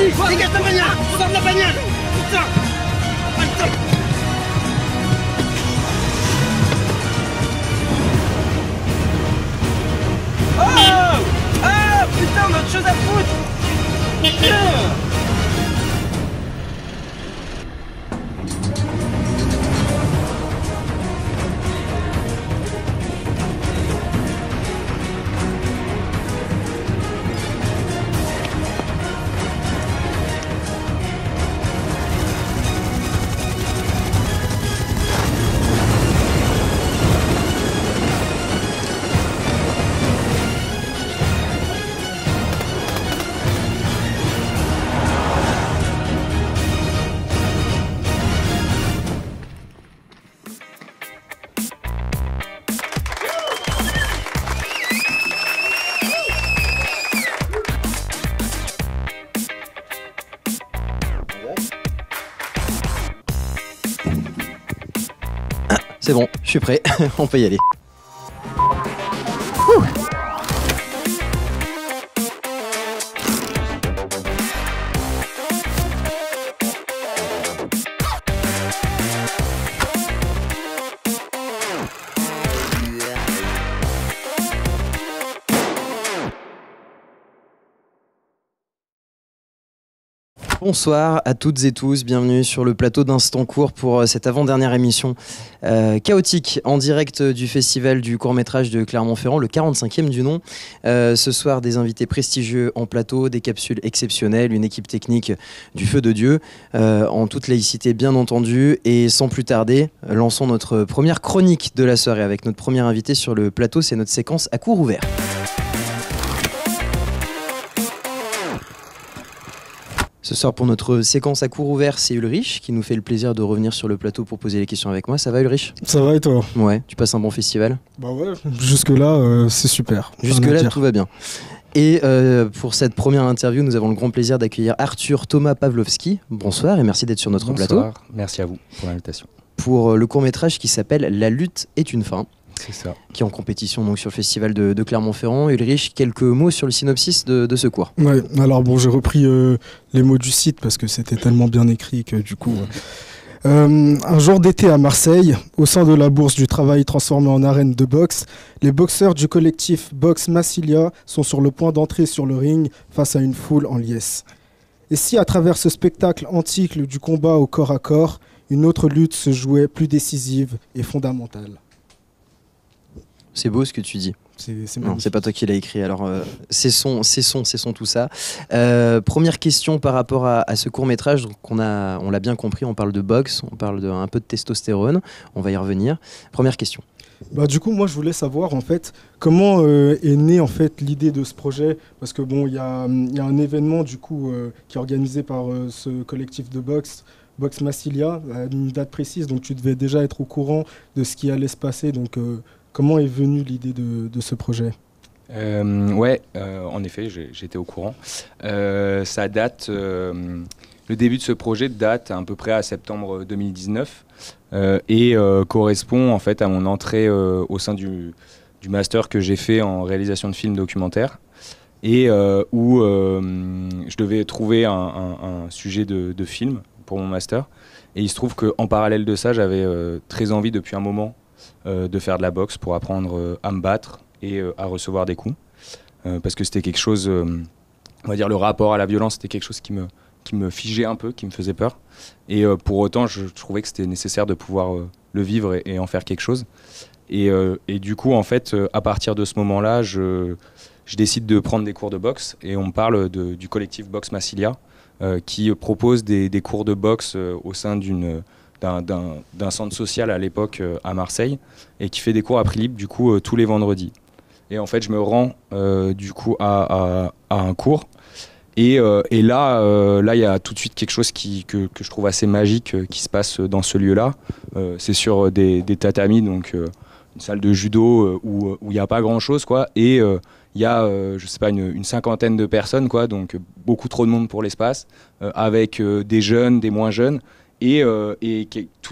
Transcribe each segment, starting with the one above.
Dégage la bagnole. Sors de la bagnole. Putain. Putain. Oh. Ah putain, on a autre chose à foutre. Putain. C'est bon, je suis prêt, on peut y aller. Bonsoir à toutes et tous, bienvenue sur le plateau d'Instant Court pour cette avant-dernière émission chaotique en direct du festival du court-métrage de Clermont-Ferrand, le 45e du nom. Ce soir, des invités prestigieux en plateau, des capsules exceptionnelles, une équipe technique du feu de Dieu, en toute laïcité bien entendu. Et sans plus tarder, lançons notre première chronique de la soirée avec notre premier invité sur le plateau, c'est notre séquence à court ouvert. Ce soir, pour notre séquence à court ouvert, c'est Ulrich qui nous fait le plaisir de revenir sur le plateau pour poser les questions avec moi. Ça va, Ulrich ? Ça va et toi ? Ouais, tu passes un bon festival ? Bah ouais, jusque-là, c'est super. Jusque-là, tout va bien. Et pour cette première interview, nous avons le grand plaisir d'accueillir Arthur Thomas Pavlovski. Bonsoir et merci d'être sur notre plateau. Bonsoir, merci à vous pour l'invitation. Pour le court-métrage qui s'appelle La lutte est une fin. C'est ça. Qui est en compétition donc, sur le festival de Clermont-Ferrand. Ulrich, quelques mots sur le synopsis de ce cours. Ouais, alors bon, j'ai repris les mots du site parce que c'était tellement bien écrit que du coup... un jour d'été à Marseille, au sein de la bourse du travail transformée en arène de boxe, les boxeurs du collectif Boxe Massilia sont sur le point d'entrer sur le ring face à une foule en liesse. Et si à travers ce spectacle antique du combat au corps à corps, une autre lutte se jouait plus décisive et fondamentale? C'est beau ce que tu dis. Non, c'est pas toi qui l'as écrit. Alors, cessons tout ça. Première question par rapport à ce court-métrage. Donc, on l'a bien compris, on parle de boxe, on parle un peu de testostérone. On va y revenir. Première question. Bah, du coup, moi, je voulais savoir, en fait, comment est née, en fait, l'idée de ce projet. Parce que, bon, il y a un événement, du coup, qui est organisé par ce collectif de boxe, Boxe Massilia, à une date précise. Donc, tu devais déjà être au courant de ce qui allait se passer. Donc, comment est venue l'idée de ce projet ? En effet, j'étais au courant. Ça date, le début de ce projet date à peu près à septembre 2019 et correspond en fait à mon entrée au sein du master que j'ai fait en réalisation de films documentaires et où je devais trouver un sujet de film pour mon master. Et il se trouve qu'en parallèle de ça, j'avais très envie depuis un moment de faire de la boxe pour apprendre à me battre et à recevoir des coups parce que c'était quelque chose, on va dire le rapport à la violence, c'était quelque chose qui me figeait un peu, qui me faisait peur et pour autant je trouvais que c'était nécessaire de pouvoir le vivre et en faire quelque chose et du coup en fait à partir de ce moment-là je décide de prendre des cours de boxe et on me parle du collectif Boxe Massilia qui propose des cours de boxe au sein d'un centre social à l'époque à Marseille et qui fait des cours à prix libre du coup tous les vendredis. Et en fait je me rends du coup à un cours et là il y a tout de suite quelque chose que je trouve assez magique qui se passe dans ce lieu-là. C'est sur des tatamis, donc une salle de judo où il n'y a pas grand-chose quoi, et il y a je sais pas une cinquantaine de personnes quoi, donc beaucoup trop de monde pour l'espace, avec des jeunes, des moins jeunes. Et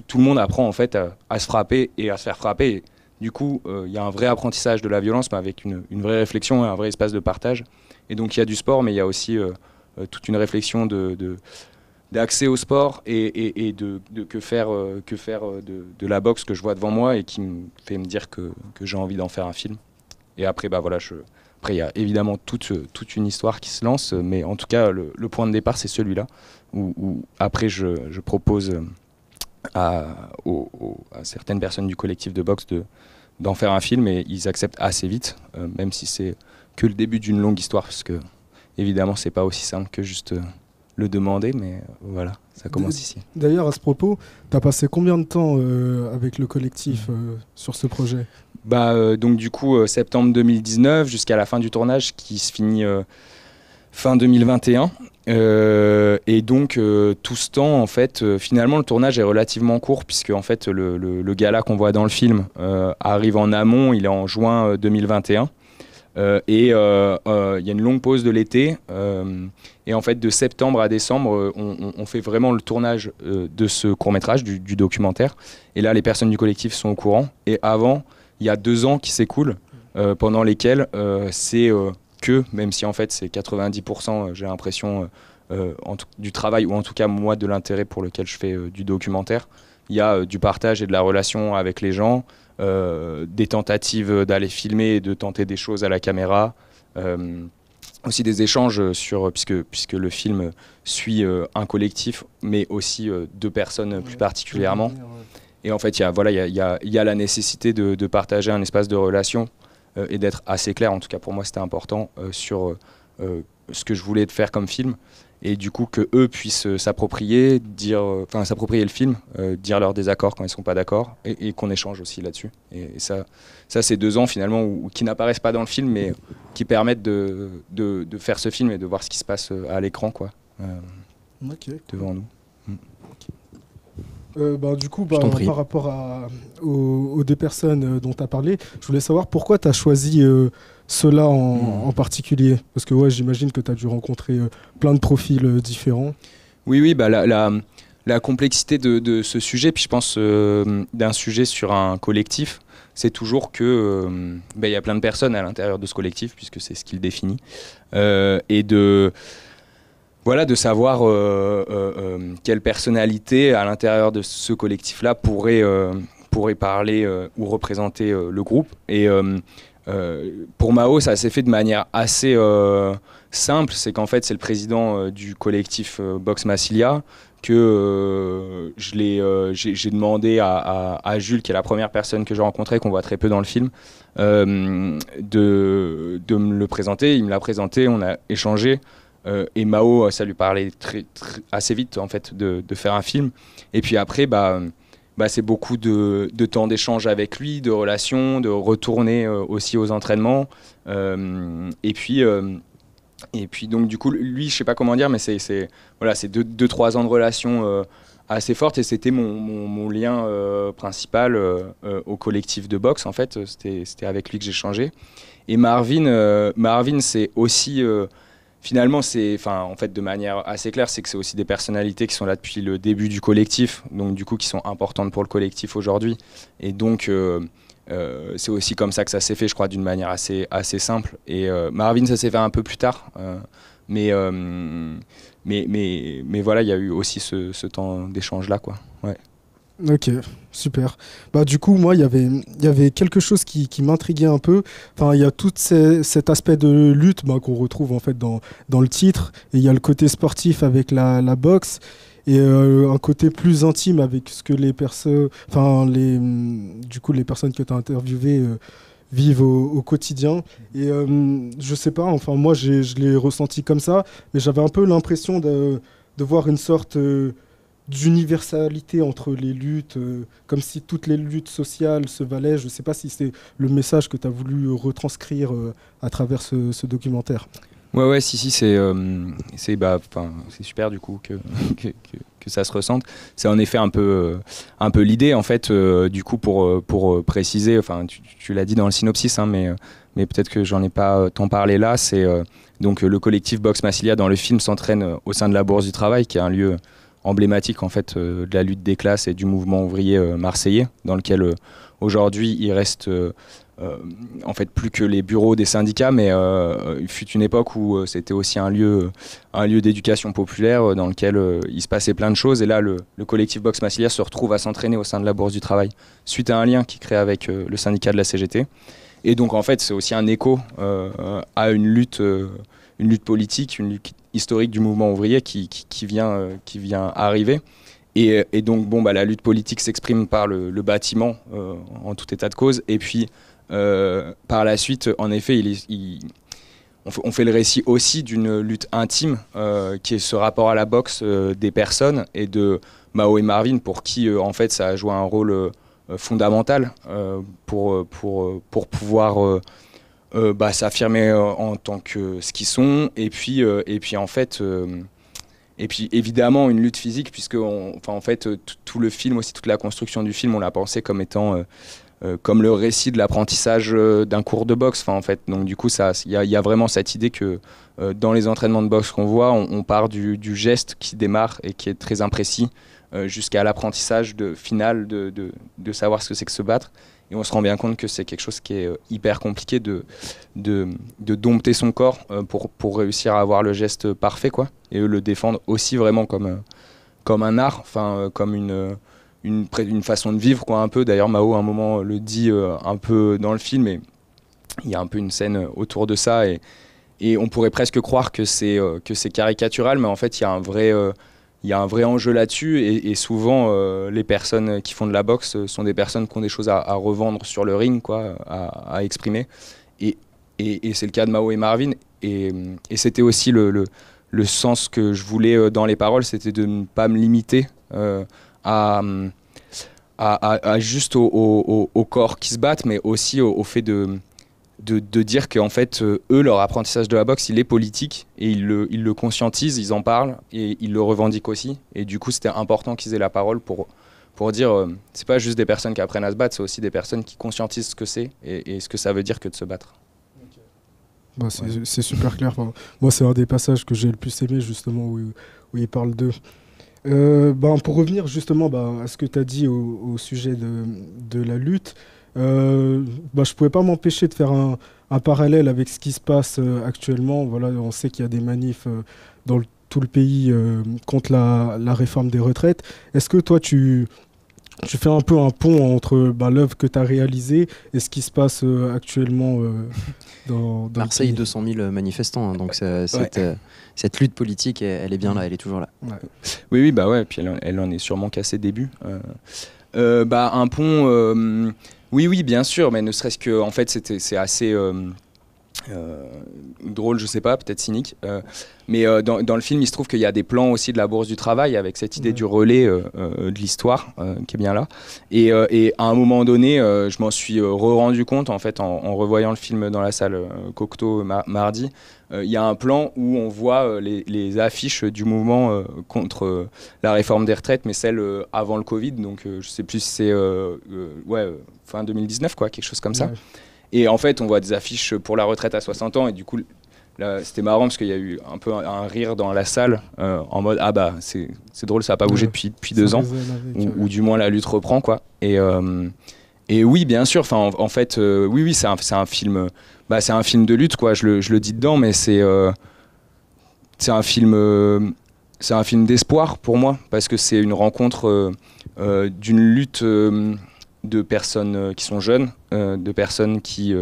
tout le monde apprend en fait à se frapper et à se faire frapper. Et du coup, il y a un vrai apprentissage de la violence, mais avec une vraie réflexion et un vrai espace de partage. Et donc il y a du sport, mais il y a aussi toute une réflexion d'accès au sport et de que faire de la boxe que je vois devant moi et qui me fait me dire que j'ai envie d'en faire un film. Et après, voilà, après il y a évidemment toute une histoire qui se lance, mais en tout cas, le point de départ, c'est celui-là, où après, je propose à certaines personnes du collectif de boxe d'en faire un film, et ils acceptent assez vite, même si c'est que le début d'une longue histoire, parce que évidemment, c'est pas aussi simple que juste le demander, mais voilà, ça commence ici. D'ailleurs, à ce propos, tu as passé combien de temps avec le collectif sur ce projet ? Donc du coup, septembre 2019 jusqu'à la fin du tournage qui se finit fin 2021. Et donc tout ce temps, en fait, finalement, le tournage est relativement court, puisque en fait, le gala qu'on voit dans le film arrive en amont, il est en juin 2021. Et il y a une longue pause de l'été, et en fait de septembre à décembre on fait vraiment le tournage de ce court-métrage, du documentaire, et là les personnes du collectif sont au courant, et avant il y a 2 ans qui s'écoulent pendant lesquels c'est même si en fait c'est 90% j'ai l'impression du travail, ou en tout cas moi de l'intérêt pour lequel je fais du documentaire, il y a du partage et de la relation avec les gens, des tentatives d'aller filmer et de tenter des choses à la caméra, aussi des échanges puisque le film suit un collectif, mais aussi 2 personnes plus particulièrement. Et en fait, il y a la nécessité de partager un espace de relation et d'être assez clair, en tout cas pour moi c'était important, sur ce que je voulais faire comme film. Et du coup que eux puissent s'approprier le film, dire leurs désaccords quand ils sont pas d'accord, et qu'on échange aussi là-dessus. Et ça c'est 2 ans finalement qui n'apparaissent pas dans le film, mais qui permettent de faire ce film et de voir ce qui se passe à l'écran, quoi, devant nous. Du coup, par rapport aux 2 personnes dont tu as parlé, je voulais savoir pourquoi tu as choisi ceux-là en particulier. Parce que j'imagine que tu as dû rencontrer plein de profils différents. Oui, la complexité de ce sujet, puis je pense d'un sujet sur un collectif, c'est toujours que y a plein de personnes à l'intérieur de ce collectif, puisque c'est ce qui le définit, et de savoir quelle personnalité à l'intérieur de ce collectif-là pourrait parler ou représenter le groupe. Et pour Mao, ça s'est fait de manière assez simple. C'est qu'en fait, c'est le président du collectif Boxe Massilia que j'ai demandé à Jules, qui est la première personne que j'ai rencontrée, qu'on voit très peu dans le film, de me le présenter. Il me l'a présenté, on a échangé. Et Mao, ça lui parlait assez vite en fait de faire un film. Et puis après, c'est beaucoup de temps d'échange avec lui, de relations, de retourner aussi aux entraînements. Et puis donc du coup, lui, je sais pas comment dire, mais c'est 2-3 ans de relation assez forte, et c'était mon lien principal au collectif de boxe en fait. C'était avec lui que j'ai changé. Et Marvin, c'est aussi finalement, en fait, de manière assez claire, c'est que c'est aussi des personnalités qui sont là depuis le début du collectif, donc du coup qui sont importantes pour le collectif aujourd'hui. Et donc c'est aussi comme ça que ça s'est fait, je crois, d'une manière assez simple. Et Marvin, ça s'est fait un peu plus tard, mais voilà, il y a eu aussi ce temps d'échange là, quoi. Ouais. Ok, super. Du coup, moi, il y avait quelque chose qui m'intriguait un peu. Enfin, il y a tout cet aspect de lutte qu'on retrouve en fait dans le titre, et il y a le côté sportif avec la boxe, et un côté plus intime avec ce que les personnes que tu as interviewées vivent au quotidien. Et je sais pas, enfin moi je l'ai ressenti comme ça, mais j'avais un peu l'impression de voir une sorte d'universalité entre les luttes, comme si toutes les luttes sociales se valaient. Je ne sais pas si c'est le message que tu as voulu retranscrire à travers ce documentaire. Ouais, si, c'est super du coup que ça se ressente. C'est en effet un peu l'idée en fait, du coup pour préciser, enfin tu l'as dit dans le synopsis, hein, mais peut-être que j'en ai pas tant parlé là. C'est donc le collectif Boxe Massilia dans le film s'entraîne au sein de la Bourse du Travail, qui est un lieu emblématique en fait de la lutte des classes et du mouvement ouvrier marseillais, dans lequel aujourd'hui il reste en fait plus que les bureaux des syndicats, mais il fut une époque où c'était aussi un lieu d'éducation populaire dans lequel il se passait plein de choses. Et là, le collectif Boxe Massilia se retrouve à s'entraîner au sein de la Bourse du Travail suite à un lien qu'il crée avec le syndicat de la CGT. Et donc en fait, c'est aussi un écho à une lutte politique, une lutte historique du mouvement ouvrier qui vient arriver. Et donc bon, la lutte politique s'exprime par le bâtiment en tout état de cause. Et puis par la suite, en effet, on fait le récit aussi d'une lutte intime qui est ce rapport à la boxe des personnes et de Mao et Marvin, pour qui en fait ça a joué un rôle fondamental pour pouvoir s'affirmer en tant que ce qu'ils sont. Et puis en fait et puis évidemment une lutte physique, puisque en fait tout le film aussi, toute la construction du film, on l'a pensé comme étant comme le récit de l'apprentissage d'un cours de boxe. En fait, donc du coup il y a vraiment cette idée que dans les entraînements de boxe qu'on voit, on part du geste qui démarre et qui est très imprécis jusqu'à l'apprentissage final de savoir ce que c'est que se battre. Et on se rend bien compte que c'est quelque chose qui est hyper compliqué de dompter son corps pour réussir à avoir le geste parfait, quoi. Et eux le défendent aussi vraiment comme un art, comme une façon de vivre, quoi, un peu. D'ailleurs, Mao, à un moment, le dit un peu dans le film, et il y a un peu une scène autour de ça. Et on pourrait presque croire que c'est caricatural, mais en fait, il y a un vrai enjeu là-dessus, et souvent les personnes qui font de la boxe sont des personnes qui ont des choses à revendre sur le ring, quoi, à exprimer. Et c'est le cas de Mao et Marvin. Et c'était aussi le sens que je voulais dans les paroles, c'était de ne pas me limiter à juste au corps qui se battent, mais aussi au fait de dire qu'en fait, eux, leur apprentissage de la boxe, il est politique, et ils le conscientisent, ils en parlent, et ils le revendiquent aussi. Et du coup, c'était important qu'ils aient la parole pour dire, c'est pas juste des personnes qui apprennent à se battre, c'est aussi des personnes qui conscientisent ce que c'est et ce que ça veut dire que de se battre. C'est super clair. Moi, c'est un des passages que j'ai le plus aimé, justement, où il parle d'eux. Pour revenir justement à ce que tu as dit au sujet de la lutte, je pouvais pas m'empêcher de faire un parallèle avec ce qui se passe actuellement. Voilà, on sait qu'il y a des manifs dans tout le pays contre la réforme des retraites. Est-ce que toi, tu fais un peu un pont entre l'œuvre que tu as réalisée et ce qui se passe actuellement dans Marseille, 200 000 manifestants, hein, donc cette lutte politique, elle est bien là, elle est toujours là. Ouais. Oui, puis elle en est sûrement qu'à ses débuts. Un pont, oui, bien sûr, mais ne serait-ce que, en fait, c'est assez drôle, je sais pas, peut-être cynique, mais dans le film, il se trouve qu'il y a des plans aussi de la Bourse du Travail avec cette idée du relais de l'histoire qui est bien là. Et à un moment donné, je m'en suis rendu compte, en fait, en revoyant le film dans la salle Cocteau mardi. Il y a un plan où on voit les affiches du mouvement contre la réforme des retraites, mais celle avant le Covid, donc je sais plus si c'est fin 2019, quoi, quelque chose comme ça. Ouais. Et en fait, on voit des affiches pour la retraite à 60 ans, et du coup, là, c'était marrant parce qu'il y a eu un peu un rire dans la salle en mode c'est drôle, ça n'a pas bougé depuis 2 ans, ou du moins la lutte reprend, quoi. Et oui, bien sûr, en fait, oui, c'est un film. C'est un film de lutte, quoi. Je le dis dedans, mais c'est un film d'espoir pour moi, parce que c'est une rencontre d'une lutte de personnes qui sont jeunes, de personnes qui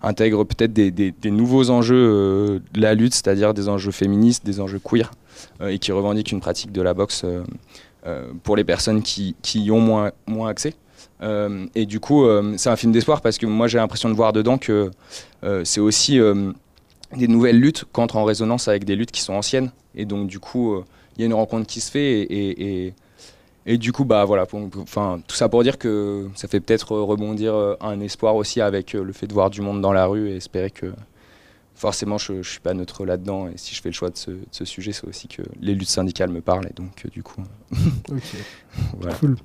intègrent peut-être des nouveaux enjeux de la lutte, c'est-à-dire des enjeux féministes, des enjeux queer, et qui revendiquent une pratique de la boxe pour les personnes qui y ont moins accès. Et du coup, c'est un film d'espoir, parce que moi j'ai l'impression de voir dedans que c'est aussi des nouvelles luttes qui entrent en résonance avec des luttes qui sont anciennes. Et donc du coup, il y a une rencontre qui se fait, et du coup, voilà, tout ça pour dire que ça fait peut-être rebondir un espoir aussi avec le fait de voir du monde dans la rue, et espérer que forcément je suis pas neutre là-dedans, et si je fais le choix de ce sujet, c'est aussi que les luttes syndicales me parlent, et donc du coup... Ok, voilà. Cool.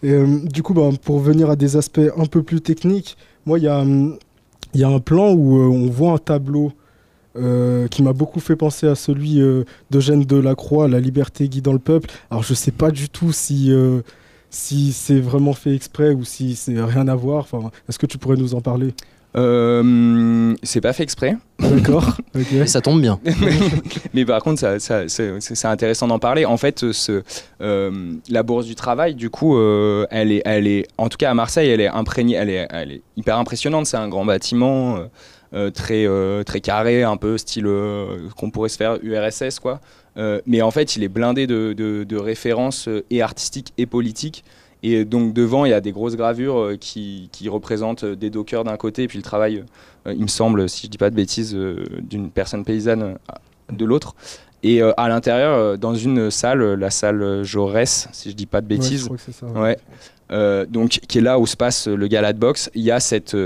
Et du coup, pour venir à des aspects un peu plus techniques, moi, il y a un plan où on voit un tableau qui m'a beaucoup fait penser à celui d'Eugène Delacroix, La liberté guidant le peuple. Alors, je sais pas du tout si si c'est vraiment fait exprès ou si c'est rien à voir. Enfin, est-ce que tu pourrais nous en parler? C'est pas fait exprès. D'accord. Ok. Et ça tombe bien. Mais par contre, c'est intéressant d'en parler. En fait, la Bourse du Travail, du coup, elle est, en tout cas à Marseille, elle est imprégnée, elle est hyper impressionnante. C'est un grand bâtiment très carré, un peu style qu'on pourrait se faire URSS, quoi. Mais en fait, il est blindé de références et artistiques et politiques. Et donc devant, il y a des grosses gravures qui représentent des dockers d'un côté, et puis le travail, il me semble, si je dis pas de bêtises, d'une personne paysanne de l'autre. Et à l'intérieur, dans une salle, la salle Jaurès, si je dis pas de Ouais, je bêtises, crois que c'est ça. donc qui est là où se passe le gala de boxe, il y a cette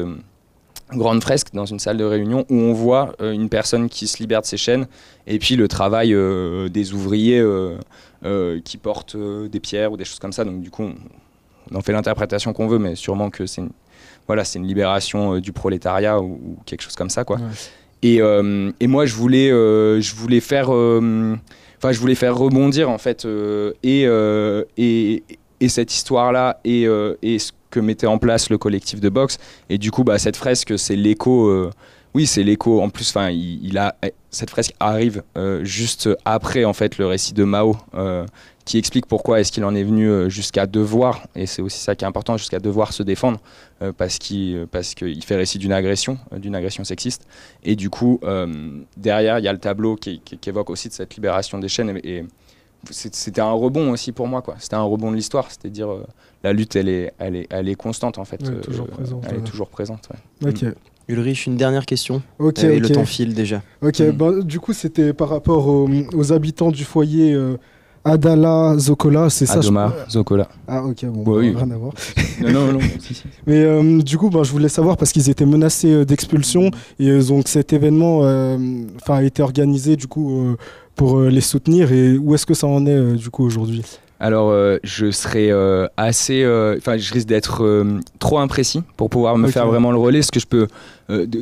grande fresque dans une salle de réunion où on voit une personne qui se libère de ses chaînes, et puis le travail des ouvriers qui portent des pierres ou des choses comme ça. Donc du coup, on en fait l'interprétation qu'on veut, mais sûrement que c'est une libération du prolétariat ou quelque chose comme ça, quoi. Ouais. Et moi, je voulais faire rebondir en fait et cette histoire-là et ce que mettait en place le collectif de boxe. Et du coup, cette fresque, c'est l'écho. Oui, c'est l'écho. En plus, cette fresque arrive juste après en fait le récit de Mao, qui explique pourquoi est-ce qu'il en est venu jusqu'à devoir, et c'est aussi ça qui est important, jusqu'à devoir se défendre, parce qu'il fait récit d'une agression sexiste. Et du coup, derrière, il y a le tableau qui évoque aussi de cette libération des chaînes. Et c'était un rebond aussi pour moi, quoi. C'était un rebond de l'histoire, c'est-à-dire la lutte, elle est constante en fait. Ouais, toujours présente, elle est toujours présente. Ouais. Ok. Ulrich, une dernière question. Ok. Le temps file déjà. Ok, du coup, c'était par rapport aux habitants du foyer Adala Zocola, c'est ça? Adoma Zocola. Ah, ok, bon, oui. rien à voir. non. Mais du coup, je voulais savoir, parce qu'ils étaient menacés d'expulsion, et donc cet événement a été organisé du coup pour les soutenir, et où est-ce que ça en est du coup aujourd'hui? Alors, je serais je risque d'être trop imprécis pour pouvoir me faire vraiment le relais. Ce que je peux,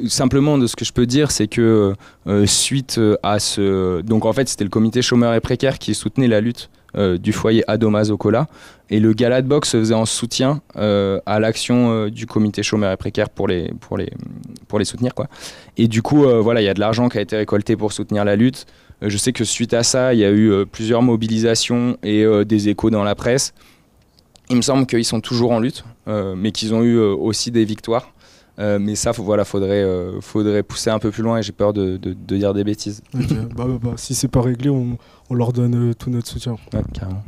simplement de ce que je peux dire, c'est que suite à donc en fait, c'était le comité chômeurs et précaires qui soutenait la lutte du foyer Adoma Zocola, et le gala de boxe se faisait en soutien à l'action du comité chômeurs et précaires pour les soutenir, quoi. Et du coup, il y a de l'argent qui a été récolté pour soutenir la lutte. Je sais que suite à ça, il y a eu plusieurs mobilisations et des échos dans la presse. Il me semble qu'ils sont toujours en lutte, mais qu'ils ont eu aussi des victoires. Mais ça, faudrait pousser un peu plus loin, et j'ai peur de dire des bêtises. Ok, si c'est pas réglé, on leur donne tout notre soutien. Ouais, carrément.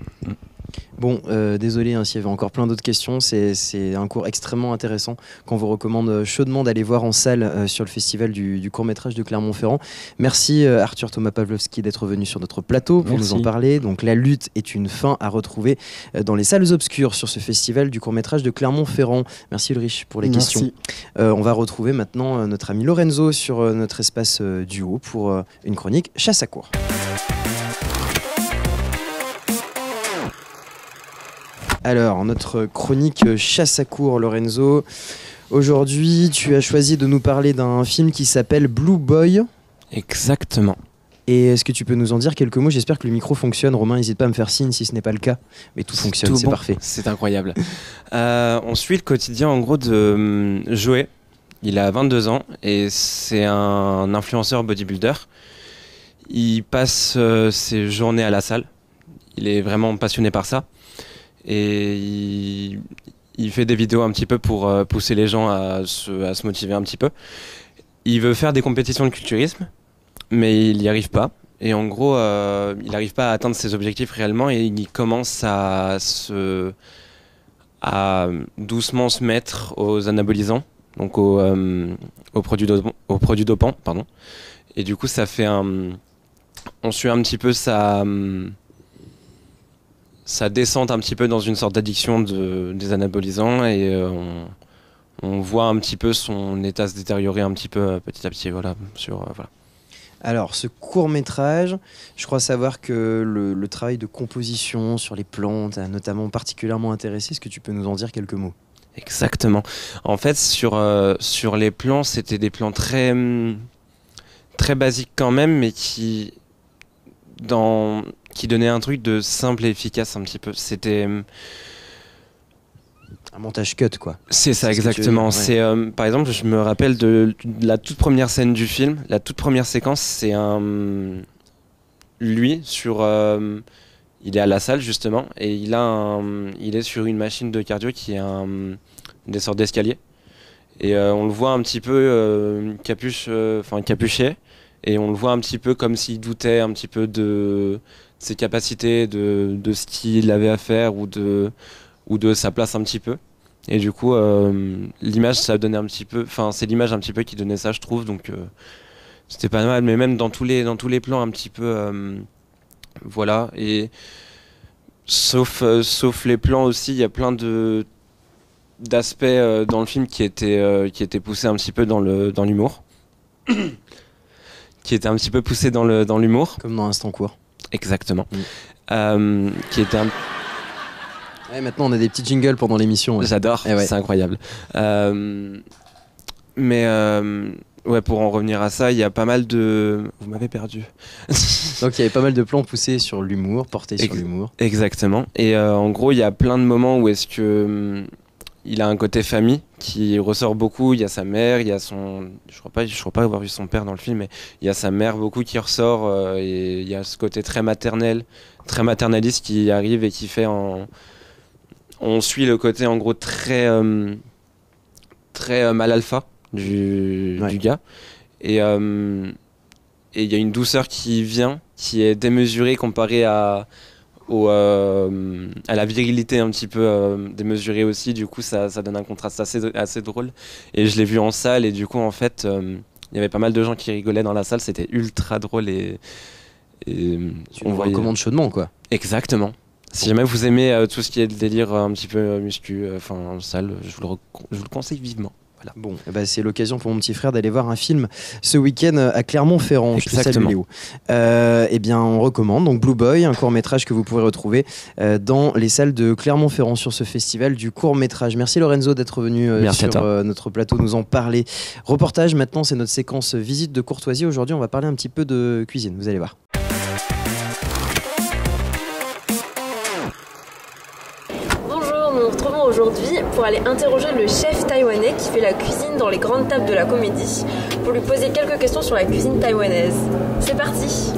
Bon, désolé s'il y avait encore plein d'autres questions. C'est un cours extrêmement intéressant qu'on vous recommande chaudement d'aller voir en salle sur le festival du court-métrage de Clermont-Ferrand. Merci Arthur Thomas Pavlovski d'être venu sur notre plateau pour nous en parler. Donc la lutte est une fin à retrouver dans les salles obscures sur ce festival du court-métrage de Clermont-Ferrand. Merci Ulrich pour les questions. On va retrouver maintenant notre ami Lorenzo sur notre espace duo pour une chronique chasse à court. Alors, notre chronique chasse à court, Lorenzo. Aujourd'hui, tu as choisi de nous parler d'un film qui s'appelle Blue Boy. Exactement. Et est-ce que tu peux nous en dire quelques mots? J'espère que le micro fonctionne. Romain, n'hésite pas à me faire signe si ce n'est pas le cas. Mais tout fonctionne, c'est parfait. C'est incroyable. On suit le quotidien en gros de Joey. Il a 22 ans et c'est un influenceur bodybuilder. Il passe ses journées à la salle. Il est vraiment passionné par ça. Et il fait des vidéos un petit peu pour pousser les gens à se motiver un petit peu. Il veut faire des compétitions de culturisme, mais il n'y arrive pas. Et en gros, il n'arrive pas à atteindre ses objectifs réellement, et il commence à doucement se mettre aux anabolisants, donc aux produits dopants, pardon. Et du coup, ça fait on suit un petit peu sa descente un petit peu dans une sorte d'addiction des anabolisants, et on voit un petit peu son état se détériorer un petit peu petit à petit. Voilà. Alors, ce court-métrage, je crois savoir que le travail de composition sur les plantes a notamment particulièrement intéressé. Est-ce que tu peux nous en dire quelques mots? Exactement. En fait, sur les plans, c'était des plans très basiques quand même, mais qui donnait un truc de simple et efficace un petit peu. C'était Un montage cut, quoi. C'est ça, C'est ce que tu veux exactement. dire, ouais. C'est, par exemple, je me rappelle de la toute première scène du film, la toute première séquence, c'est lui sur. Il est à la salle justement et il est sur une machine de cardio qui est des sortes d'escaliers. Et on le voit un petit peu capuché, et on le voit un petit peu comme s'il doutait un petit peu de ses capacités, de ce qu'il avait à faire ou de sa place un petit peu. Et du coup, l'image, ça donnait un petit peu, enfin, c'est l'image un petit peu qui donnait ça, je trouve. Donc, c'était pas mal, mais même dans tous les plans un petit peu, voilà. Et sauf les plans aussi, il y a plein d'aspects dans le film qui étaient poussés un petit peu dans l'humour, qui étaient un petit peu poussés dans l'humour. Comme dans Instant Court. Exactement. Qui était Ouais, maintenant, on a des petits jingles pendant l'émission. Ouais. J'adore, Eh ouais. c'est incroyable. Ouais, pour en revenir à ça, il y a pas mal de... Vous m'avez perdu. Donc, il y avait pas mal de plans poussés sur l'humour, portés sur l'humour. Exactement. Et en gros, il y a plein de moments où est-ce que il a un côté famille qui ressort beaucoup. Il y a sa mère, il y a son... Je crois pas avoir vu son père dans le film, mais il y a sa mère beaucoup qui ressort. Et il y a ce côté très maternel, très maternaliste qui arrive et qui fait On suit le côté en gros très mal alpha du gars, et il y a une douceur qui vient, qui est démesurée comparée à la virilité un petit peu démesurée aussi. Du coup ça donne un contraste assez drôle, et je l'ai vu en salle, et du coup en fait il y avait pas mal de gens qui rigolaient dans la salle, c'était ultra drôle, et On le recommande chaudement, quoi. Exactement. Si jamais vous aimez tout ce qui est de délire un petit peu muscu, en salle, je vous le conseille vivement. Voilà. Bon, eh ben, c'est l'occasion pour mon petit frère d'aller voir un film ce week-end à Clermont-Ferrand. Je te salue, Léo. Eh bien, on recommande donc Blue Boy, un court-métrage que vous pourrez retrouver dans les salles de Clermont-Ferrand sur ce festival du court-métrage. Merci Lorenzo d'être venu sur notre plateau nous en parler. Reportage, maintenant, c'est notre séquence visite de courtoisie. Aujourd'hui, on va parler un petit peu de cuisine, vous allez voir. Nous nous retrouvons aujourd'hui pour aller interroger le chef taïwanais qui fait la cuisine dans les grandes tables de la comédie, pour lui poser quelques questions sur la cuisine taïwanaise. C'est parti!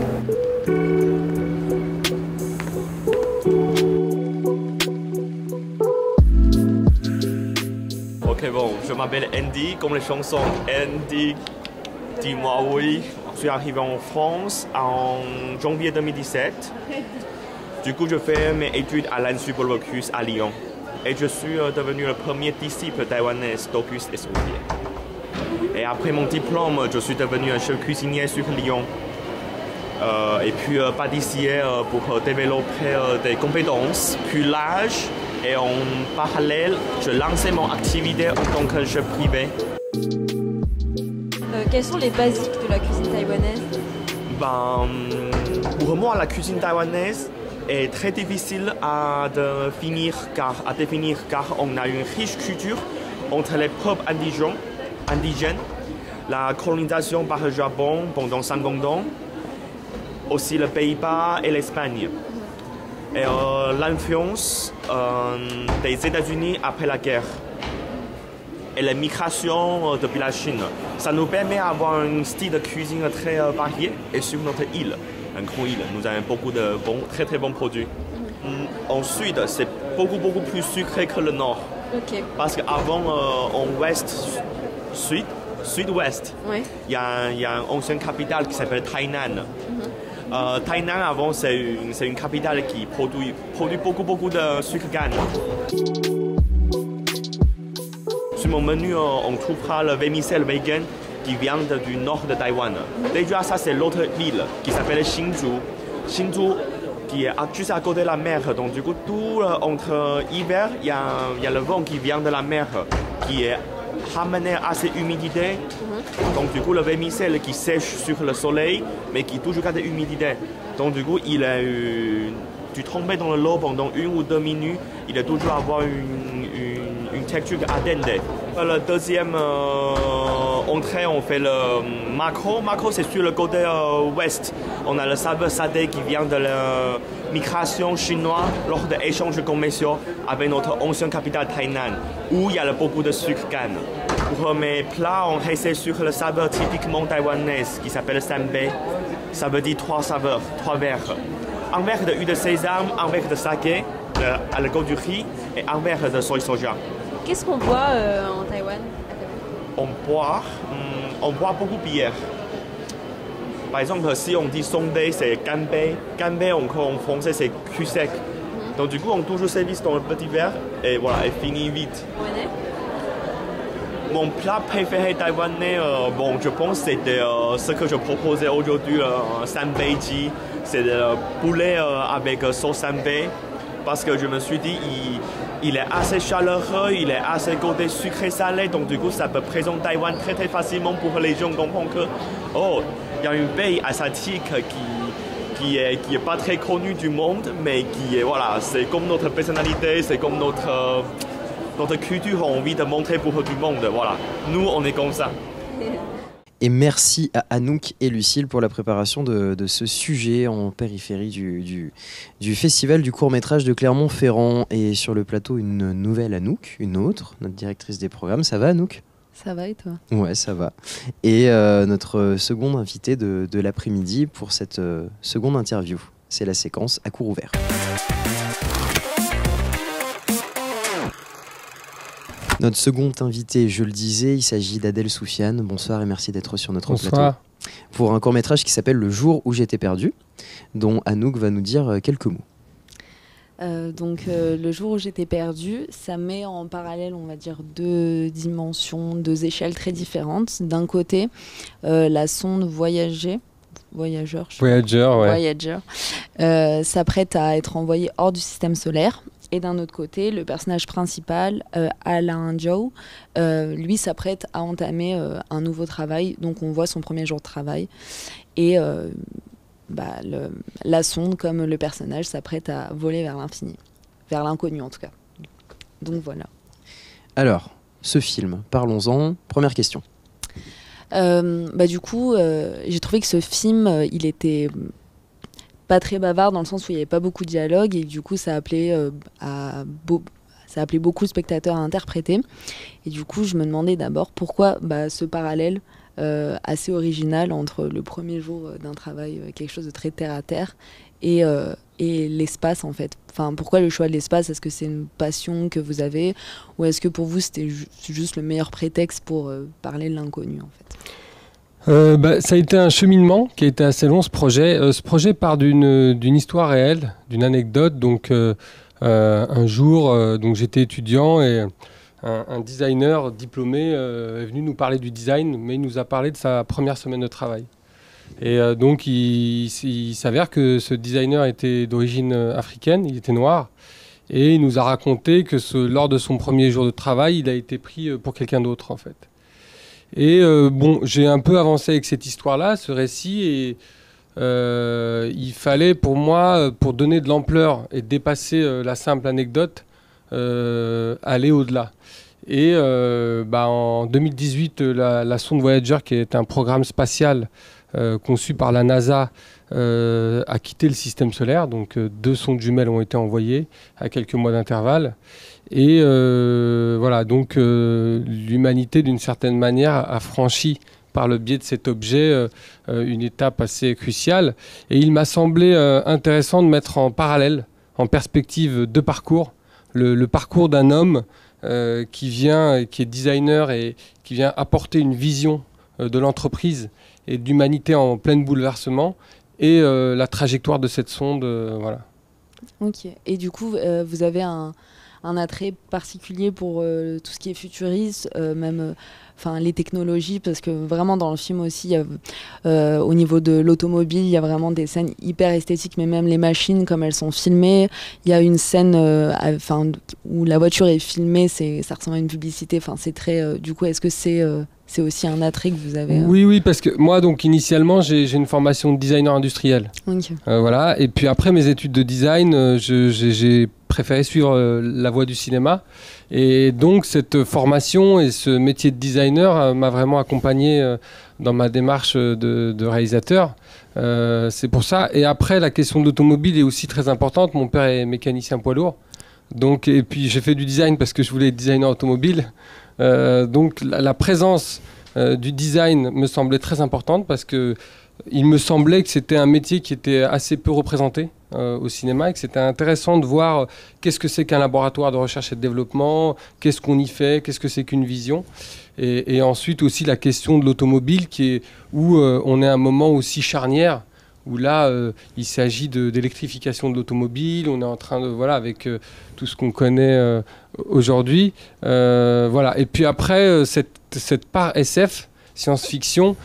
Ok, bon, je m'appelle Andy, comme les chansons. Andy, dis-moi oui. Je suis arrivé en France en janvier 2017. Du coup, je fais mes études à l'Institut Paul-Bocuse à Lyon. Et je suis devenu le premier disciple taïwanais d'Auguste Escoffier. Et après mon diplôme, je suis devenu un chef cuisinier sur Lyon. Et puis pâtissier pour développer des compétences plus larges. Et en parallèle, je lançais mon activité en tant que chef privé. Quels sont les basiques de la cuisine taïwanaise? Pour moi, la cuisine taïwanaise est très difficile à définir car on a une riche culture entre les peuples indigènes, la colonisation par le Japon pendant 50 ans, aussi les Pays-Bas et l'Espagne, et l'influence des États-Unis après la guerre et la migration depuis la Chine. Ça nous permet d'avoir un style de cuisine très varié, et sur notre île, une grande île, nous avons beaucoup de très bons produits. Ensuite, c'est beaucoup plus sucré que le nord. Okay. Parce qu'avant, en sud-ouest, ouais. Il y a une ancienne capitale qui s'appelle Tainan. Tainan, avant, c'est une capitale qui produit beaucoup de sucre canne. Sur mon menu, on trouvera le vermicelle vegan qui vient du nord de Taïwan. Déjà, ça, c'est l'autre ville qui s'appelle Hsinchu. Hsinchu, qui est juste à côté de la mer. Donc, du coup, entre hiver, il y a le vent qui vient de la mer, qui est ramené à cette humidité. Donc, du coup, le vermicelle qui sèche sur le soleil, mais qui toujours garde l'humidité. Donc, du coup, il a tu tombes dans l'eau pendant 1 ou 2 minutes, il a toujours avoir une une texture al dente. La deuxième entrée, on fait le macro. Macro, c'est sur le côté ouest. On a le saveur satay qui vient de la migration chinoise lors de l'échange commerciaux avec notre ancienne capitale Tainan, où il y a beaucoup de sucre canne. Pour mes plats, on reste sur le saveur typiquement taïwanaise qui s'appelle sanbei. Ça veut dire 3 saveurs, 3 verres. Un verre de huile de sésame, un verre de saké, à la du riz et un verre de soy soja. Qu'est-ce qu'on boit en Taïwan? On boit beaucoup de bière. Par exemple, si on dit songbei, c'est ganbei. Ganbei, encore en français, c'est cul sec. Donc du coup, on toujours service dans le petit verre et voilà, et finit vite. Ouais. Mon plat préféré taïwanais, je pense que c'était ce que je proposais aujourd'hui, sanbei ji. C'est le poulet avec sauce sanbei. Parce que je me suis dit, il est assez chaleureux, il est assez côté sucré-salé, donc du coup, ça peut présenter Taïwan très très facilement pour les gens comprendre que, il y a une pays asiatique qui est pas très connue du monde, mais qui est, voilà, c'est comme notre personnalité, c'est comme notre culture, on a envie de montrer pour tout le monde, voilà. Nous, on est comme ça. Et merci à Anouk et Lucille pour la préparation de ce sujet en périphérie du festival du court-métrage de Clermont-Ferrand. Et sur le plateau, une nouvelle Anouk, une autre, notre directrice des programmes. Ça va, Anouk ? Ça va et toi ? Ouais, ça va. Et notre seconde invitée de l'après-midi pour cette seconde interview. C'est la séquence à court ouvert. Notre second invité, je le disais, il s'agit d'Adèle Soufiane. Bonsoir et merci d'être sur notre plateau. Pour un court-métrage qui s'appelle Le jour où j'étais perdu, dont Anouk va nous dire quelques mots. Le jour où j'étais perdue, ça met en parallèle, on va dire, 2 dimensions, 2 échelles très différentes. D'un côté, la sonde Voyager s'apprête à être envoyée hors du système solaire. Et d'un autre côté, le personnage principal, Alain Zhou, lui s'apprête à entamer un nouveau travail. Donc on voit son premier jour de travail. Et la sonde, comme le personnage, s'apprête à voler vers l'infini. Vers l'inconnu en tout cas. Donc voilà. Alors, ce film, parlons-en. Première question. J'ai trouvé que ce film, il était pas très bavard dans le sens où il n'y avait pas beaucoup de dialogue et du coup ça appelait beaucoup de spectateurs à interpréter. Et du coup je me demandais d'abord pourquoi ce parallèle assez original entre le premier jour d'un travail, quelque chose de très terre à terre, et l'espace en fait. Enfin, pourquoi le choix de l'espace? Est-ce que c'est une passion que vous avez ou est-ce que pour vous c'était juste le meilleur prétexte pour parler de l'inconnu en fait? Ça a été un cheminement qui a été assez long, ce projet. Ce projet part d'une histoire réelle, d'une anecdote. Donc, un jour, j'étais étudiant et un designer diplômé est venu nous parler du design, mais il nous a parlé de sa première semaine de travail. Et donc, il s'avère que ce designer était d'origine africaine, il était noir. Et il nous a raconté que lors de son premier jour de travail, il a été pris pour quelqu'un d'autre, en fait. Et j'ai un peu avancé avec cette histoire-là, ce récit, et il fallait pour moi, pour donner de l'ampleur et dépasser la simple anecdote, aller au-delà. Et en 2018, la sonde Voyager, qui est un programme spatial conçu par la NASA, a quitté le système solaire. Donc 2 sondes jumelles ont été envoyées à quelques mois d'intervalle. Et l'humanité, d'une certaine manière, a franchi par le biais de cet objet une étape assez cruciale. Et il m'a semblé intéressant de mettre en parallèle, en perspective, 2 parcours. Le parcours d'un homme qui est designer et qui vient apporter une vision de l'entreprise et de l'humanité en plein bouleversement, et la trajectoire de cette sonde. Voilà. Ok. Et du coup, vous avez un attrait particulier pour tout ce qui est futuriste, même les technologies, parce que vraiment dans le film aussi, au niveau de l'automobile, il y a vraiment des scènes hyper esthétiques, mais même les machines, comme elles sont filmées. Il y a une scène où la voiture est filmée, ça ressemble à une publicité. C'est très. Du coup, est-ce que c'est aussi un attrait que vous avez Oui, parce que moi, donc, initialement, j'ai une formation de designer industriel. Okay. Voilà. Et puis après mes études de design, j'ai préféré suivre la voie du cinéma. Et donc, cette formation et ce métier de designer m'a vraiment accompagné dans ma démarche de réalisateur. C'est pour ça. Et après, la question de l'automobile est aussi très importante. Mon père est mécanicien poids lourd. Donc, et puis, j'ai fait du design parce que je voulais être designer automobile. Donc la présence du design me semblait très importante parce que il me semblait que c'était un métier qui était assez peu représenté au cinéma et que c'était intéressant de voir qu'est-ce que c'est qu'un laboratoire de recherche et de développement, qu'est-ce qu'on y fait, qu'est-ce que c'est qu'une vision. Et ensuite aussi la question de l'automobile où on est à un moment aussi charnière où là, il s'agit d'électrification de l'automobile. On est en train de, avec tout ce qu'on connaît aujourd'hui. Voilà. Et puis après, cette part SF, science-fiction,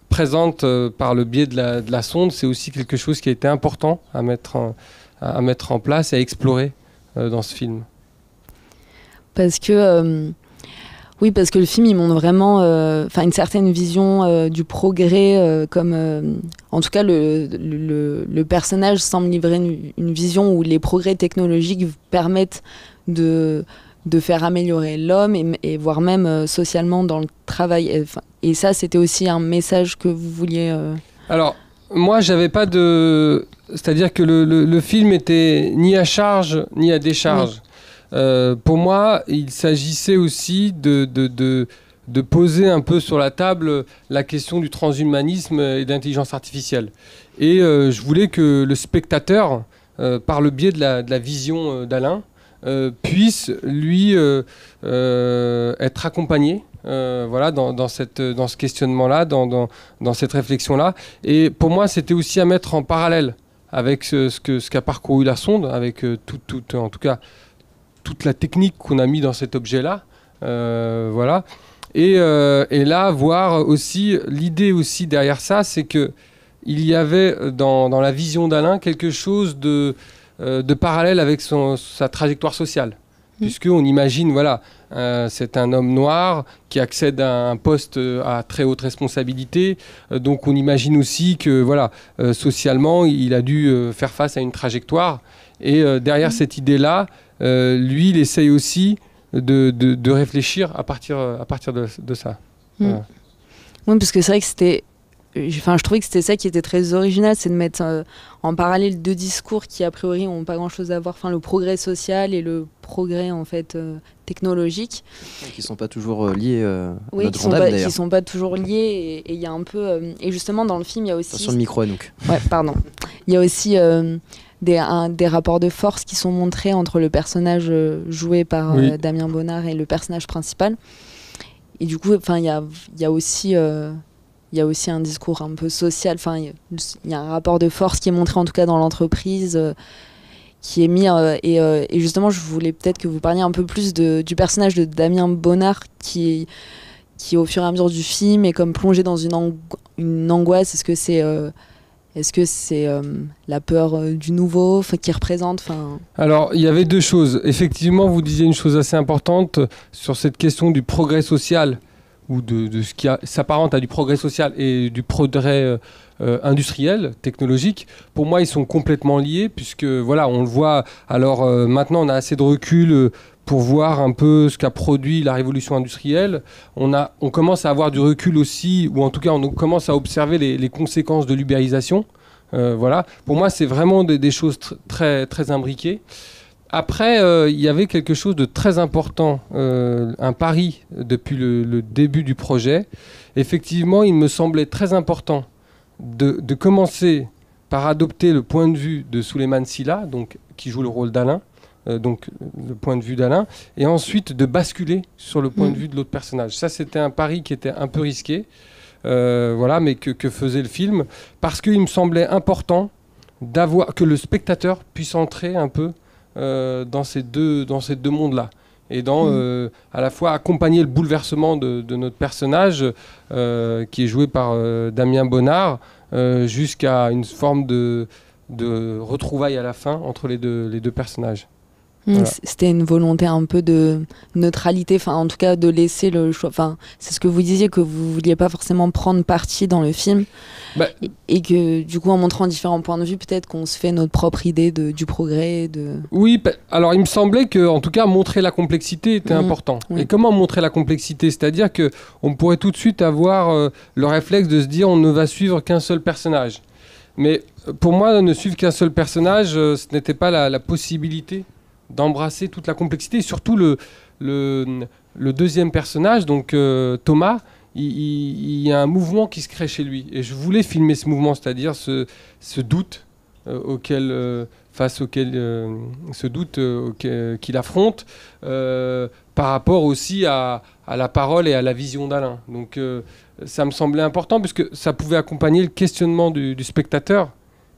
présente par le biais de la sonde, c'est aussi quelque chose qui a été important à mettre en place et à explorer dans ce film. Parce que... Oui, parce que le film, il montre vraiment une certaine vision du progrès, en tout cas, le personnage semble livrer une vision où les progrès technologiques permettent de faire améliorer l'homme et voire même socialement dans le travail. Et ça, c'était aussi un message que vous vouliez... Alors, moi, j'avais pas de... C'est-à-dire que le film était ni à charge, ni à décharge. Oui. Pour moi, il s'agissait aussi de poser un peu sur la table la question du transhumanisme et de l'intelligence artificielle. Et je voulais que le spectateur, par le biais de la vision d'Alain, puisse, lui, être accompagné dans ce questionnement-là, dans cette réflexion-là. Et pour moi, c'était aussi à mettre en parallèle avec ce qu'a parcouru la sonde, avec en tout cas, toute la technique qu'on a mis dans cet objet-là, et là voir aussi l'idée aussi derrière ça, c'est que il y avait dans la vision d'Alain quelque chose de parallèle avec sa trajectoire sociale, puisqu'on imagine c'est un homme noir qui accède à un poste à très haute responsabilité, donc on imagine aussi que socialement il a dû faire face à une trajectoire, et derrière cette idée-là, lui, il essaye aussi de réfléchir à partir de ça. Voilà. Oui, parce que c'est vrai que je trouvais que c'était ça qui était très original, c'est de mettre en parallèle deux discours qui, a priori, n'ont pas grand-chose à voir. Le progrès social et le progrès, en fait, technologique. Qui ne sont pas toujours liés à notre qui ne sont pas toujours liés. Et il y a un peu... et justement, dans le film, il y a aussi... Sur le micro, Anouk. Ouais, pardon. Il y a aussi... des rapports de force qui sont montrés entre le personnage joué par Damien Bonnard et le personnage principal. Et du coup, il y a aussi un discours un peu social. Il y a un rapport de force qui est montré, en tout cas dans l'entreprise, qui est mis. Et justement, je voulais peut-être que vous parliez un peu plus du personnage de Damien Bonnard qui au fur et à mesure du film est comme plongé dans une angoisse. Est-ce que c'est la peur du nouveau qui représente Alors, il y avait deux choses. Effectivement, vous disiez une chose assez importante sur cette question du progrès social, ou de ce qui s'apparente à du progrès social et du progrès industriel, technologique. Pour moi, ils sont complètement liés, puisque, on le voit. Alors, maintenant, on a assez de recul pour voir un peu ce qu'a produit la révolution industrielle. On commence à avoir du recul aussi, ou en tout cas on commence à observer les conséquences de l'ubérisation. Pour moi, c'est vraiment des choses très, très imbriquées. Après, il y avait quelque chose de très important, un pari depuis le début du projet. Effectivement, il me semblait très important de commencer par adopter le point de vue de Souleymane Sylla, donc, qui joue le rôle d'Alain, donc le point de vue d'Alain, et ensuite de basculer sur le point de vue de l'autre personnage. Ça, c'était un pari qui était un peu risqué, mais que faisait le film, parce qu'il me semblait important que le spectateur puisse entrer un peu dans ces deux mondes-là, et dans à la fois accompagner le bouleversement de notre personnage, qui est joué par Damien Bonnard, jusqu'à une forme de retrouvailles à la fin entre les deux personnages. Voilà. C'était une volonté un peu de neutralité, enfin en tout cas de laisser le choix. Enfin, c'est ce que vous disiez, que vous vouliez pas forcément prendre parti dans le film, et que du coup en montrant différents points de vue, peut-être qu'on se fait notre propre idée du progrès. Oui, alors il me semblait que en tout cas montrer la complexité était important. Oui. Et comment montrer la complexité? C'est-à-dire que on pourrait tout de suite avoir le réflexe de se dire on ne va suivre qu'un seul personnage. Mais pour moi, ne suivre qu'un seul personnage, ce n'était pas la possibilité d'embrasser toute la complexité, et surtout le deuxième personnage, donc Thomas, il y a un mouvement qui se crée chez lui, et je voulais filmer ce mouvement, c'est-à-dire ce doute qu'il affronte, par rapport aussi à la parole et à la vision d'Alain. Donc ça me semblait important, puisque ça pouvait accompagner le questionnement du spectateur,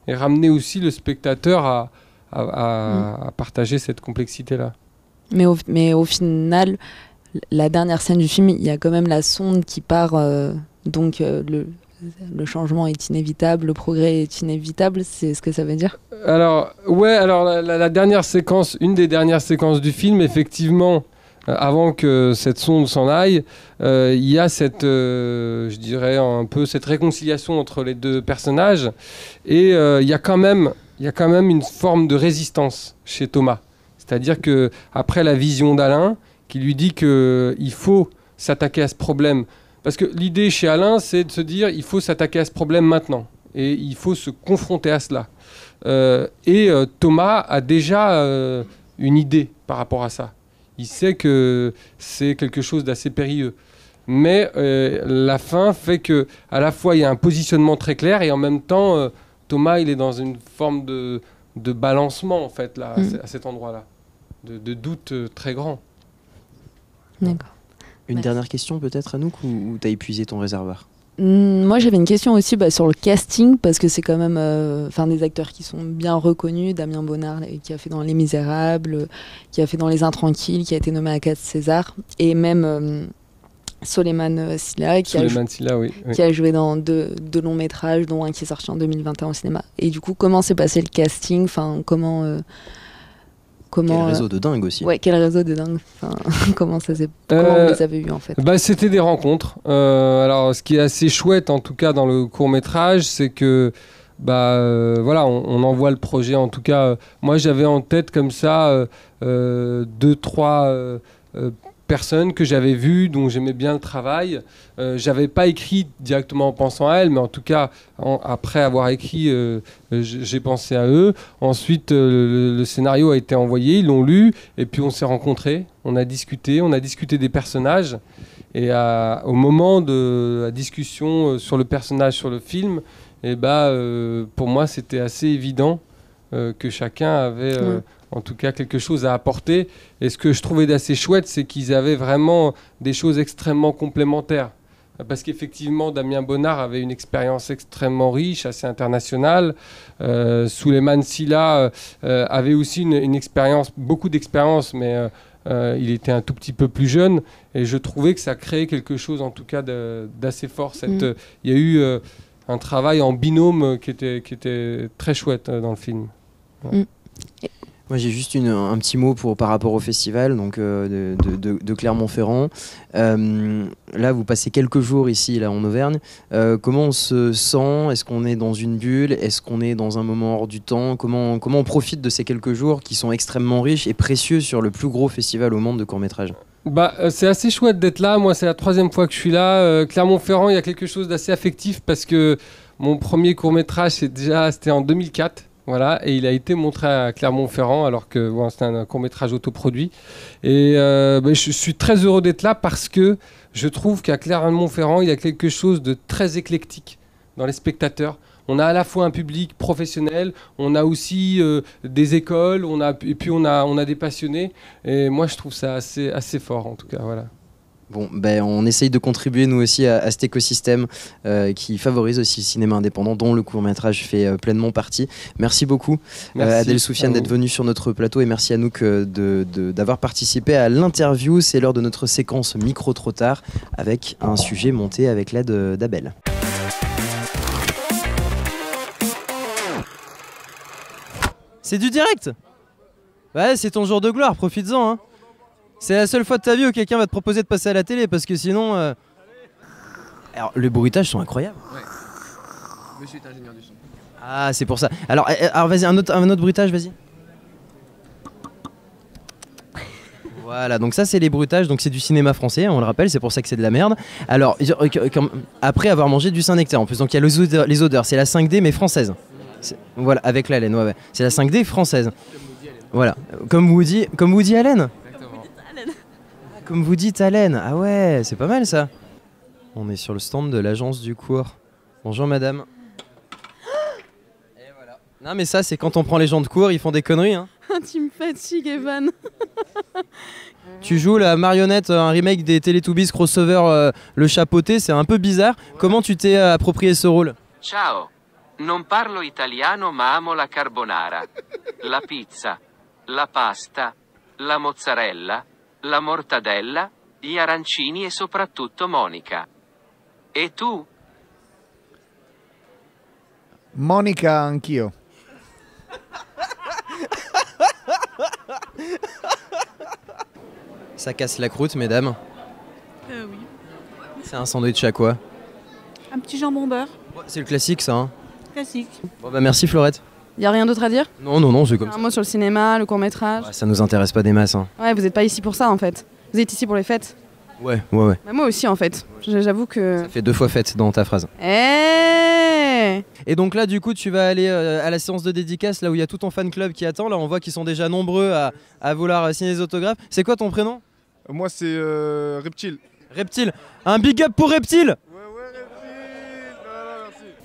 et ramener aussi le spectateur à partager cette complexité-là. Mais au final, la dernière scène du film, il y a quand même la sonde qui part, donc le changement est inévitable, le progrès est inévitable, c'est ce que ça veut dire? Alors, ouais, la dernière séquence, une des dernières séquences du film, effectivement, avant que cette sonde s'en aille, il y a cette, je dirais, un peu cette réconciliation entre les deux personnages, et il y a quand même une forme de résistance chez Thomas. C'est-à-dire qu'après la vision d'Alain, qui lui dit qu'il faut s'attaquer à ce problème. Parce que l'idée chez Alain, c'est de se dire il faut s'attaquer à ce problème maintenant. Et il faut se confronter à cela. Thomas a déjà une idée par rapport à ça. Il sait que c'est quelque chose d'assez périlleux. Mais la fin fait qu'à la fois il y a un positionnement très clair, et en même temps... Thomas, il est dans une forme de balancement, en fait, là, à cet endroit-là, de doute très grand. D'accord. Une dernière question, peut-être, Anouk, ou tu as épuisé ton réservoir? Moi, j'avais une question aussi sur le casting, parce que c'est quand même des acteurs qui sont bien reconnus. Damien Bonnard, qui a fait dans Les Misérables, qui a fait dans Les Intranquilles, qui a été nommé à 4 Césars, et même... Souleymane Sylla, qui a joué dans deux longs métrages, dont un qui est sorti en 2021 au cinéma. Et du coup, comment s'est passé le casting? Comment quel réseau de dingue aussi. Ouais, quel réseau de dingue. Comment vous les avez eu en fait? C'était des rencontres. Alors, ce qui est assez chouette, en tout cas dans le court métrage, c'est que on envoie le projet. En tout cas, moi j'avais en tête comme ça 2-3 personnes que j'avais vues, dont j'aimais bien le travail. J'avais pas écrit directement en pensant à elles, mais en tout cas, après avoir écrit, j'ai pensé à eux. Ensuite, le scénario a été envoyé, ils l'ont lu, et puis on s'est rencontrés, on a discuté des personnages. Et au moment de la discussion sur le personnage, sur le film, pour moi, c'était assez évident que chacun avait... en tout cas quelque chose à apporter. Et ce que je trouvais d'assez chouette, c'est qu'ils avaient vraiment des choses extrêmement complémentaires. Parce qu'effectivement, Damien Bonnard avait une expérience extrêmement riche, assez internationale. Souleymane Sylla avait aussi une expérience, beaucoup d'expérience, mais il était un tout petit peu plus jeune. Et je trouvais que ça créait quelque chose, en tout cas, d'assez fort. Il y a eu un travail en binôme qui était très chouette dans le film. Ouais. Moi, j'ai juste un petit mot par rapport au festival donc, de Clermont-Ferrand. Là, vous passez quelques jours ici, là, en Auvergne. Comment on se sent? Est-ce qu'on est dans une bulle? Est-ce qu'on est dans un moment hors du temps? Comment on profite de ces quelques jours qui sont extrêmement riches et précieux sur le plus gros festival au monde de court-métrage? C'est assez chouette d'être là. Moi, c'est la 3e fois que je suis là. Clermont-Ferrand, il y a quelque chose d'assez affectif parce que mon premier court-métrage, c'était en 2004. Voilà, et il a été montré à Clermont-Ferrand alors que c'était un court-métrage autoproduit. Et je suis très heureux d'être là parce que je trouve qu'à Clermont-Ferrand, il y a quelque chose de très éclectique dans les spectateurs. On a à la fois un public professionnel, on a aussi des écoles, et puis on a des passionnés. Et moi, je trouve ça assez fort, en tout cas. Voilà. Bon, ben, on essaye de contribuer nous aussi à cet écosystème qui favorise aussi le cinéma indépendant, dont le court-métrage fait pleinement partie. Merci beaucoup Adèle Soufiane d'être venue sur notre plateau et merci Anouk d'avoir participé à l'interview. C'est l'heure de notre séquence micro trop tard avec un sujet monté avec l'aide d'Abel. C'est du direct. Ouais, c'est ton jour de gloire, profites-en hein. C'est la seule fois de ta vie où quelqu'un va te proposer de passer à la télé parce que sinon... Alors, les bruitages sont incroyables. Ouais. Monsieur est ingénieur du son. Ah, c'est pour ça. Alors vas-y, un autre bruitage, vas-y. Voilà, donc ça c'est les bruitages, donc c'est du cinéma français, on le rappelle, c'est pour ça que c'est de la merde. Alors, après avoir mangé du Saint-Nectaire en plus, donc il y a les odeurs, c'est la 5D mais française. Voilà, avec la laine, ouais. C'est la 5D française. Voilà, comme Woody Allen. Comme vous dites, Allen. Ah ouais, c'est pas mal ça. On est sur le stand de l'agence du cours. Bonjour madame. Et voilà. Non mais ça c'est quand on prend les gens de cours, ils font des conneries hein. Tu me fatigues Evan. Tu joues la marionnette, un remake des Teletubbies crossover le chapeauté, c'est un peu bizarre. Comment tu t'es approprié ce rôle? Ciao. Non parlo italiano ma amo la carbonara, la pizza, la pasta, la mozzarella, la mortadella, gli arancini e soprattutto Monica. E tu? Monica anch'io. Ça casse la croûte, mesdames. Oui. C'est un sandwich à quoi? Un petit jambon beurre. C'est le classique ça hein. Classique. Bon bah merci Florette. Y a rien d'autre à dire? Non, c'est comme ça. Un mot sur le cinéma, le court-métrage. Ouais, ça nous intéresse pas des masses hein. Ouais, vous êtes pas ici pour ça en fait. Vous êtes ici pour les fêtes. Ouais. Bah, moi aussi en fait. J'avoue que... Ça fait 2 fois fête dans ta phrase. Et donc là du coup tu vas aller à la séance de dédicace là où il y a tout ton fan club qui attend. Là on voit qu'ils sont déjà nombreux à vouloir signer des autographes. C'est quoi ton prénom? Moi c'est Reptile. Reptile. Un big up pour Reptile.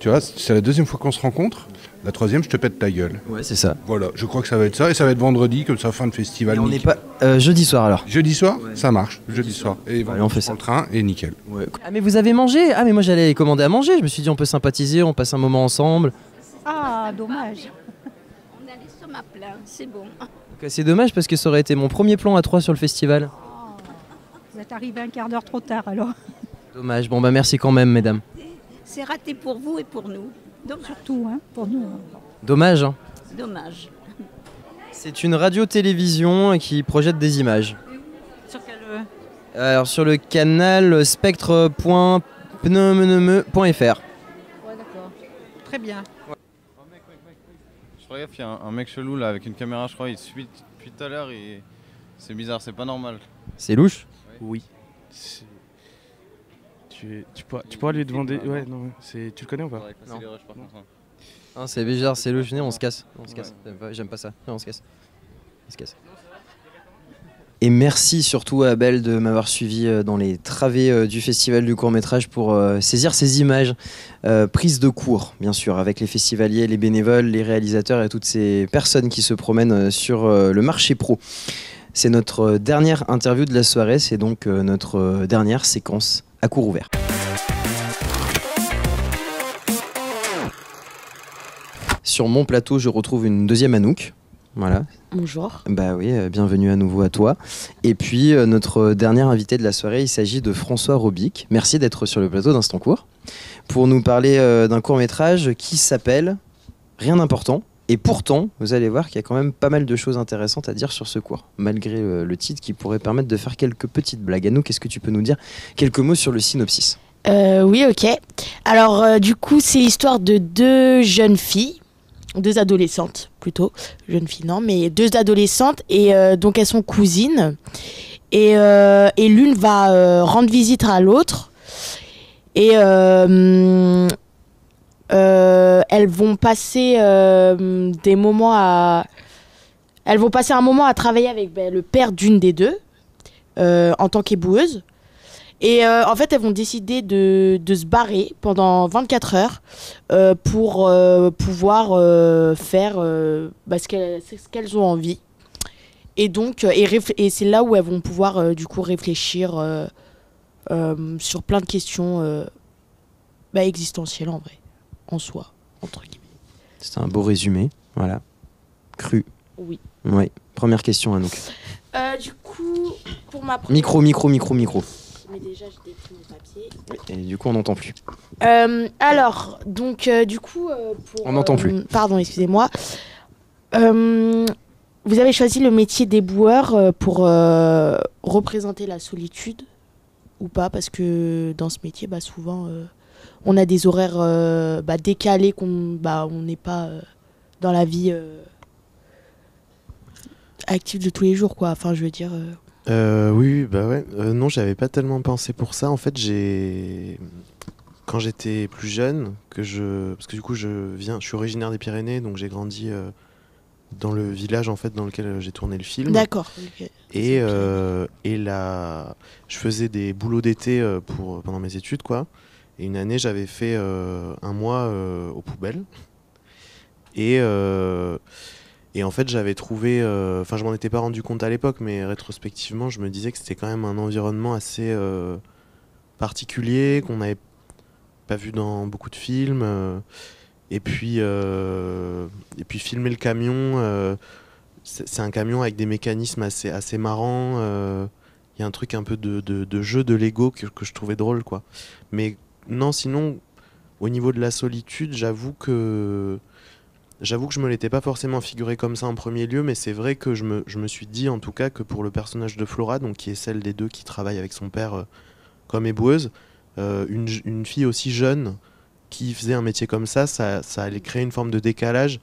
Tu vois, c'est la 2e fois qu'on se rencontre. La 3e, je te pète ta gueule. Ouais, c'est ça. Voilà, je crois que ça va être ça. Et ça va être vendredi, comme ça, fin de festival. Et on n'est pas... jeudi soir alors. Jeudi soir ouais. Ça marche, jeudi soir. Et allez, on fait ça. Le train et nickel. Ouais. Ah mais vous avez mangé? Ah mais moi j'allais commander à manger. Je me suis dit on peut sympathiser, on passe un moment ensemble. Ah, dommage. On a l'estomac plein, c'est bon. C'est dommage parce que ça aurait été mon premier plan à 3 sur le festival. Oh, vous êtes arrivé un quart d'heure trop tard alors. Dommage. Bon bah merci quand même mesdames. C'est raté pour vous et pour nous. Donc surtout, hein, pour nous. Dommage. Hein. Dommage. C'est une radio-télévision qui projette des images. Sur quel... Alors sur le canal spectre.pneumene.fr. Ouais, d'accord. Très bien. Ouais. Je regarde, il y a un mec chelou là avec une caméra, je crois, il suit depuis tout à l'heure et c'est bizarre, c'est pas normal. C'est louche? Oui. Tu pourras lui demander. Ouais, non, tu le connais ou pas? Non. Non, c'est bizarre, c'est louche. On se casse. J'aime pas ça. Non, on se casse. Et merci surtout à Abel de m'avoir suivi dans les travées du festival du court-métrage pour saisir ces images prises de cours, bien sûr, avec les festivaliers, les bénévoles, les réalisateurs et toutes ces personnes qui se promènent sur le marché pro. C'est notre dernière interview de la soirée, c'est donc notre dernière séquence à cours ouvert. Sur mon plateau, je retrouve une deuxième Anouk. Voilà. Bonjour. Bah oui, bienvenue à nouveau à toi. Et puis notre dernier invité de la soirée, il s'agit de François Robic. Merci d'être sur le plateau d'Instant Court pour nous parler d'un court-métrage qui s'appelle Rien d'important. Et pourtant, vous allez voir qu'il y a quand même pas mal de choses intéressantes à dire sur ce cours, malgré le titre qui pourrait permettre de faire quelques petites blagues. Anouk, est-ce que tu peux nous dire quelques mots sur le synopsis? Oui, ok. Alors, du coup, c'est l'histoire de 2 jeunes filles, 2 adolescentes plutôt, jeunes filles non, mais 2 adolescentes, et donc elles sont cousines. Et l'une va rendre visite à l'autre. Et elles vont passer des moments à... Elles vont passer un moment à travailler avec le père d'une des 2 en tant qu'éboueuse. Et en fait, elles vont décider de se barrer pendant 24 heures pour pouvoir faire ce qu'elles ont envie. Et donc, et c'est là où elles vont pouvoir du coup réfléchir sur plein de questions existentielles en vrai, en soi, entre guillemets. C'est un beau résumé, voilà. Cru. Oui. Ouais. Première question, Anouk. Du coup, pour ma première... Micro. Mais déjà, j'ai décrit mon papier. Et du coup, on n'entend plus. Alors, donc, du coup, pour... On n'entend plus. Pardon, excusez-moi. Vous avez choisi le métier d'éboueur pour représenter la solitude ou pas? Parce que dans ce métier, souvent, on a des horaires décalés qu'on on n'est pas dans la vie active de tous les jours, quoi. Enfin, je veux dire... Oui, ouais. Non, j'avais pas tellement pensé pour ça. En fait, quand j'étais plus jeune, parce que du coup, je suis originaire des Pyrénées, donc j'ai grandi dans le village en fait dans lequel j'ai tourné le film. D'accord. Okay. Et là, je faisais des boulots d'été pendant mes études, quoi. Et une année, j'avais fait 1 mois aux poubelles. Et en fait, j'avais trouvé... Enfin, je m'en étais pas rendu compte à l'époque, mais rétrospectivement, je me disais que c'était quand même un environnement assez particulier, qu'on n'avait pas vu dans beaucoup de films. Et puis filmer le camion, c'est un camion avec des mécanismes assez marrants. Il y a un truc un peu de jeu de Lego que je trouvais drôle, quoi. Mais non, sinon, au niveau de la solitude, j'avoue que je me l'étais pas forcément figuré comme ça en premier lieu, mais c'est vrai que je me suis dit en tout cas que pour le personnage de Flora, donc qui est celle des deux qui travaille avec son père comme éboueuse, une fille aussi jeune qui faisait un métier comme ça allait créer une forme de décalage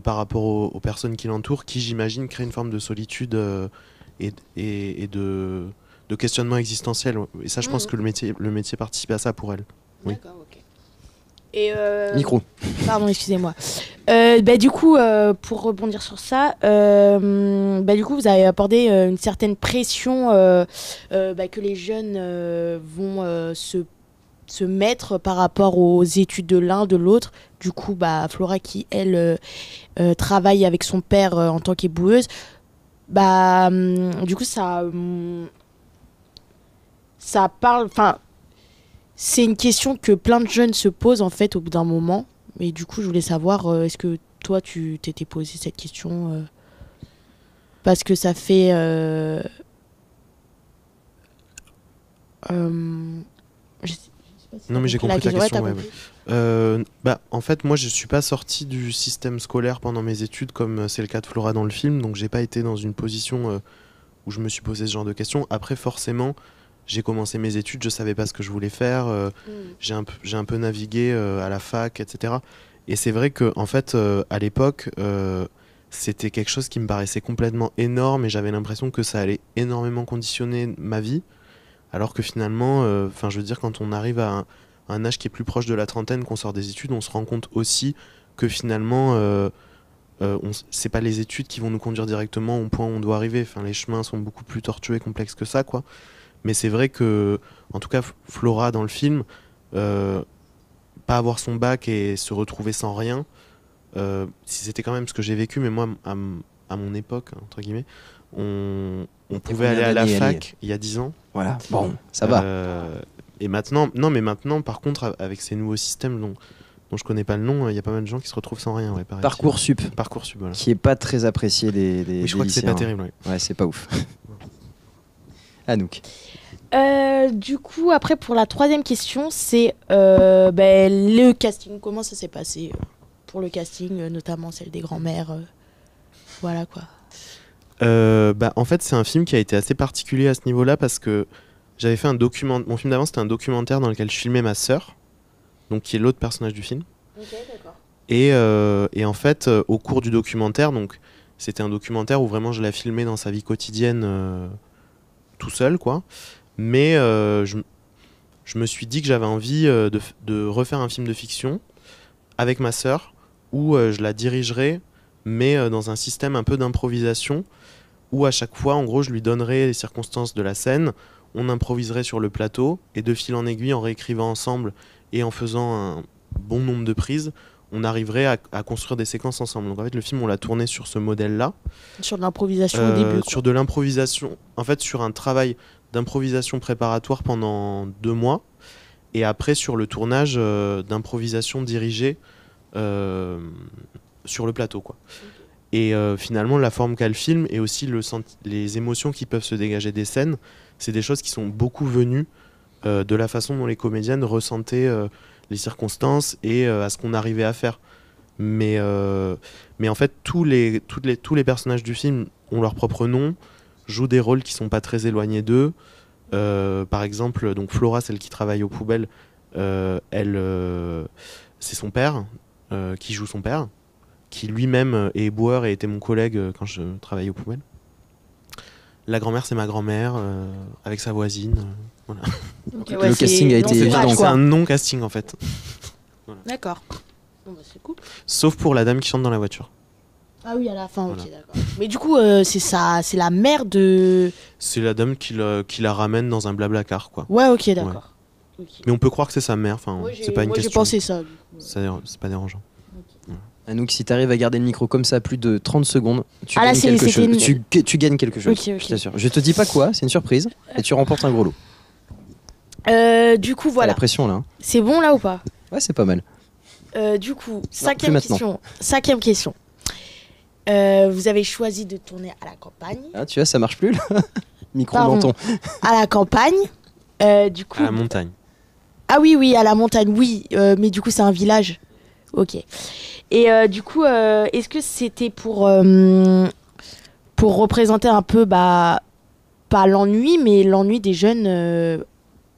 par rapport aux personnes qui l'entourent, qui j'imagine créent une forme de solitude et de questionnement existentiel. Et ça, je pense que le métier participe à ça pour elle. Oui. D'accord, ok. Et Micro. Pardon, excusez-moi. Du coup, pour rebondir sur ça, du coup, vous avez abordé une certaine pression que les jeunes vont se mettre par rapport aux études de l'un, de l'autre. Du coup, Flora qui, elle, travaille avec son père en tant qu'éboueuse, du coup, ça parle... Enfin, c'est une question que plein de jeunes se posent en fait au bout d'un moment. Et du coup, je voulais savoir, est-ce que toi, tu t'étais posé cette question parce que ça fait... Non, mais j'ai compris ta question. En fait, moi, je suis pas sorti du système scolaire pendant mes études comme c'est le cas de Flora dans le film. Donc, j'ai pas été dans une position où je me suis posé ce genre de questions. Après, forcément... J'ai commencé mes études, je savais pas ce que je voulais faire, j'ai un peu navigué à la fac, etc. Et c'est vrai que en fait, à l'époque, c'était quelque chose qui me paraissait complètement énorme et j'avais l'impression que ça allait énormément conditionner ma vie. Alors que finalement, je veux dire, quand on arrive à un âge qui est plus proche de la trentaine, qu'on sort des études, on se rend compte aussi que finalement, c'est pas les études qui vont nous conduire directement au point où on doit arriver. Enfin, les chemins sont beaucoup plus tortueux et complexes que ça, quoi. Mais c'est vrai que, en tout cas, Flora dans le film, pas avoir son bac et se retrouver sans rien, si c'était quand même ce que j'ai vécu, mais moi, à mon époque, entre guillemets, on pouvait aller à la fac il y a 10 ans. Voilà, bon, ça va. Et maintenant, par contre, avec ces nouveaux systèmes dont je connais pas le nom, il y a pas mal de gens qui se retrouvent sans rien. Ouais, Parcoursup, voilà. Qui est pas très apprécié des je crois que c'est pas terrible. Ouais, c'est pas ouf. Anouk. Du coup, après, pour la troisième question, c'est le casting. Comment ça s'est passé pour le casting, notamment celle des grands-mères voilà, quoi. En fait, c'est un film qui a été assez particulier à ce niveau-là parce que j'avais fait mon film d'avant, c'était un documentaire dans lequel je filmais ma sœur, donc qui est l'autre personnage du film. Ok, d'accord. Et en fait, au cours du documentaire, donc c'était un documentaire où vraiment je la filmais dans sa vie quotidienne tout seul, quoi. Mais je me suis dit que j'avais envie de refaire un film de fiction avec ma sœur où je la dirigerais, mais dans un système un peu d'improvisation où à chaque fois, en gros, je lui donnerais les circonstances de la scène, on improviserait sur le plateau et de fil en aiguille, en réécrivant ensemble et en faisant un bon nombre de prises, on arriverait à construire des séquences ensemble. Donc en fait, le film, on l'a tourné sur ce modèle-là. Sur de l'improvisation au début. Sur de l'improvisation, en fait, sur un travail d'improvisation préparatoire pendant 2 mois. Et après, sur le tournage, d'improvisation dirigée sur le plateau, quoi. Et finalement, la forme qu'a le film et aussi les émotions qui peuvent se dégager des scènes, c'est des choses qui sont beaucoup venues de la façon dont les comédiennes ressentaient les circonstances et à ce qu'on arrivait à faire. Mais en fait, tous les personnages du film ont leur propre nom, jouent des rôles qui sont pas très éloignés d'eux. Par exemple, donc Flora, celle qui travaille aux poubelles, c'est son père qui joue son père, qui lui-même est éboueur et était mon collègue quand je travaillais aux poubelles. La grand-mère, c'est ma grand-mère, avec sa voisine. Voilà. Okay, ouais, le casting a été évident. C'est un non-casting en fait. Voilà. D'accord. Bon, bah, c'est cool. Sauf pour la dame qui chante dans la voiture. Ah oui, à la fin, Voilà. ok, d'accord. Mais du coup, c'est la mère de... C'est la dame qui la ramène dans un blablacar, quoi. Ouais, ok, d'accord. Ouais. Okay. Mais on peut croire que c'est sa mère, enfin, Ouais, c'est pas une question. J'ai pensé ça. C'est pas dérangeant. Anouk, si tu arrives à garder le micro comme ça plus de 30 secondes, tu Ah, là, gagnes quelque chose. une- Tu gagnes quelque chose, Ok, ok. je t'assure. Je te dis pas quoi, c'est une surprise, et tu remportes un gros lot. Du coup, T'as voilà. la pression là. Hein. C'est bon là ou pas? Ouais, c'est pas mal. Du coup, plus cinquième maintenant. question. Vous avez choisi de tourner à la campagne. Ah, tu vois, ça marche plus là. Micro Pardon. menton. À la campagne. Du coup. À la montagne. Ah oui, à la montagne, oui. Mais du coup, c'est un village. Ok. Et du coup, est-ce que c'était pour représenter un peu, pas l'ennui, mais l'ennui des jeunes,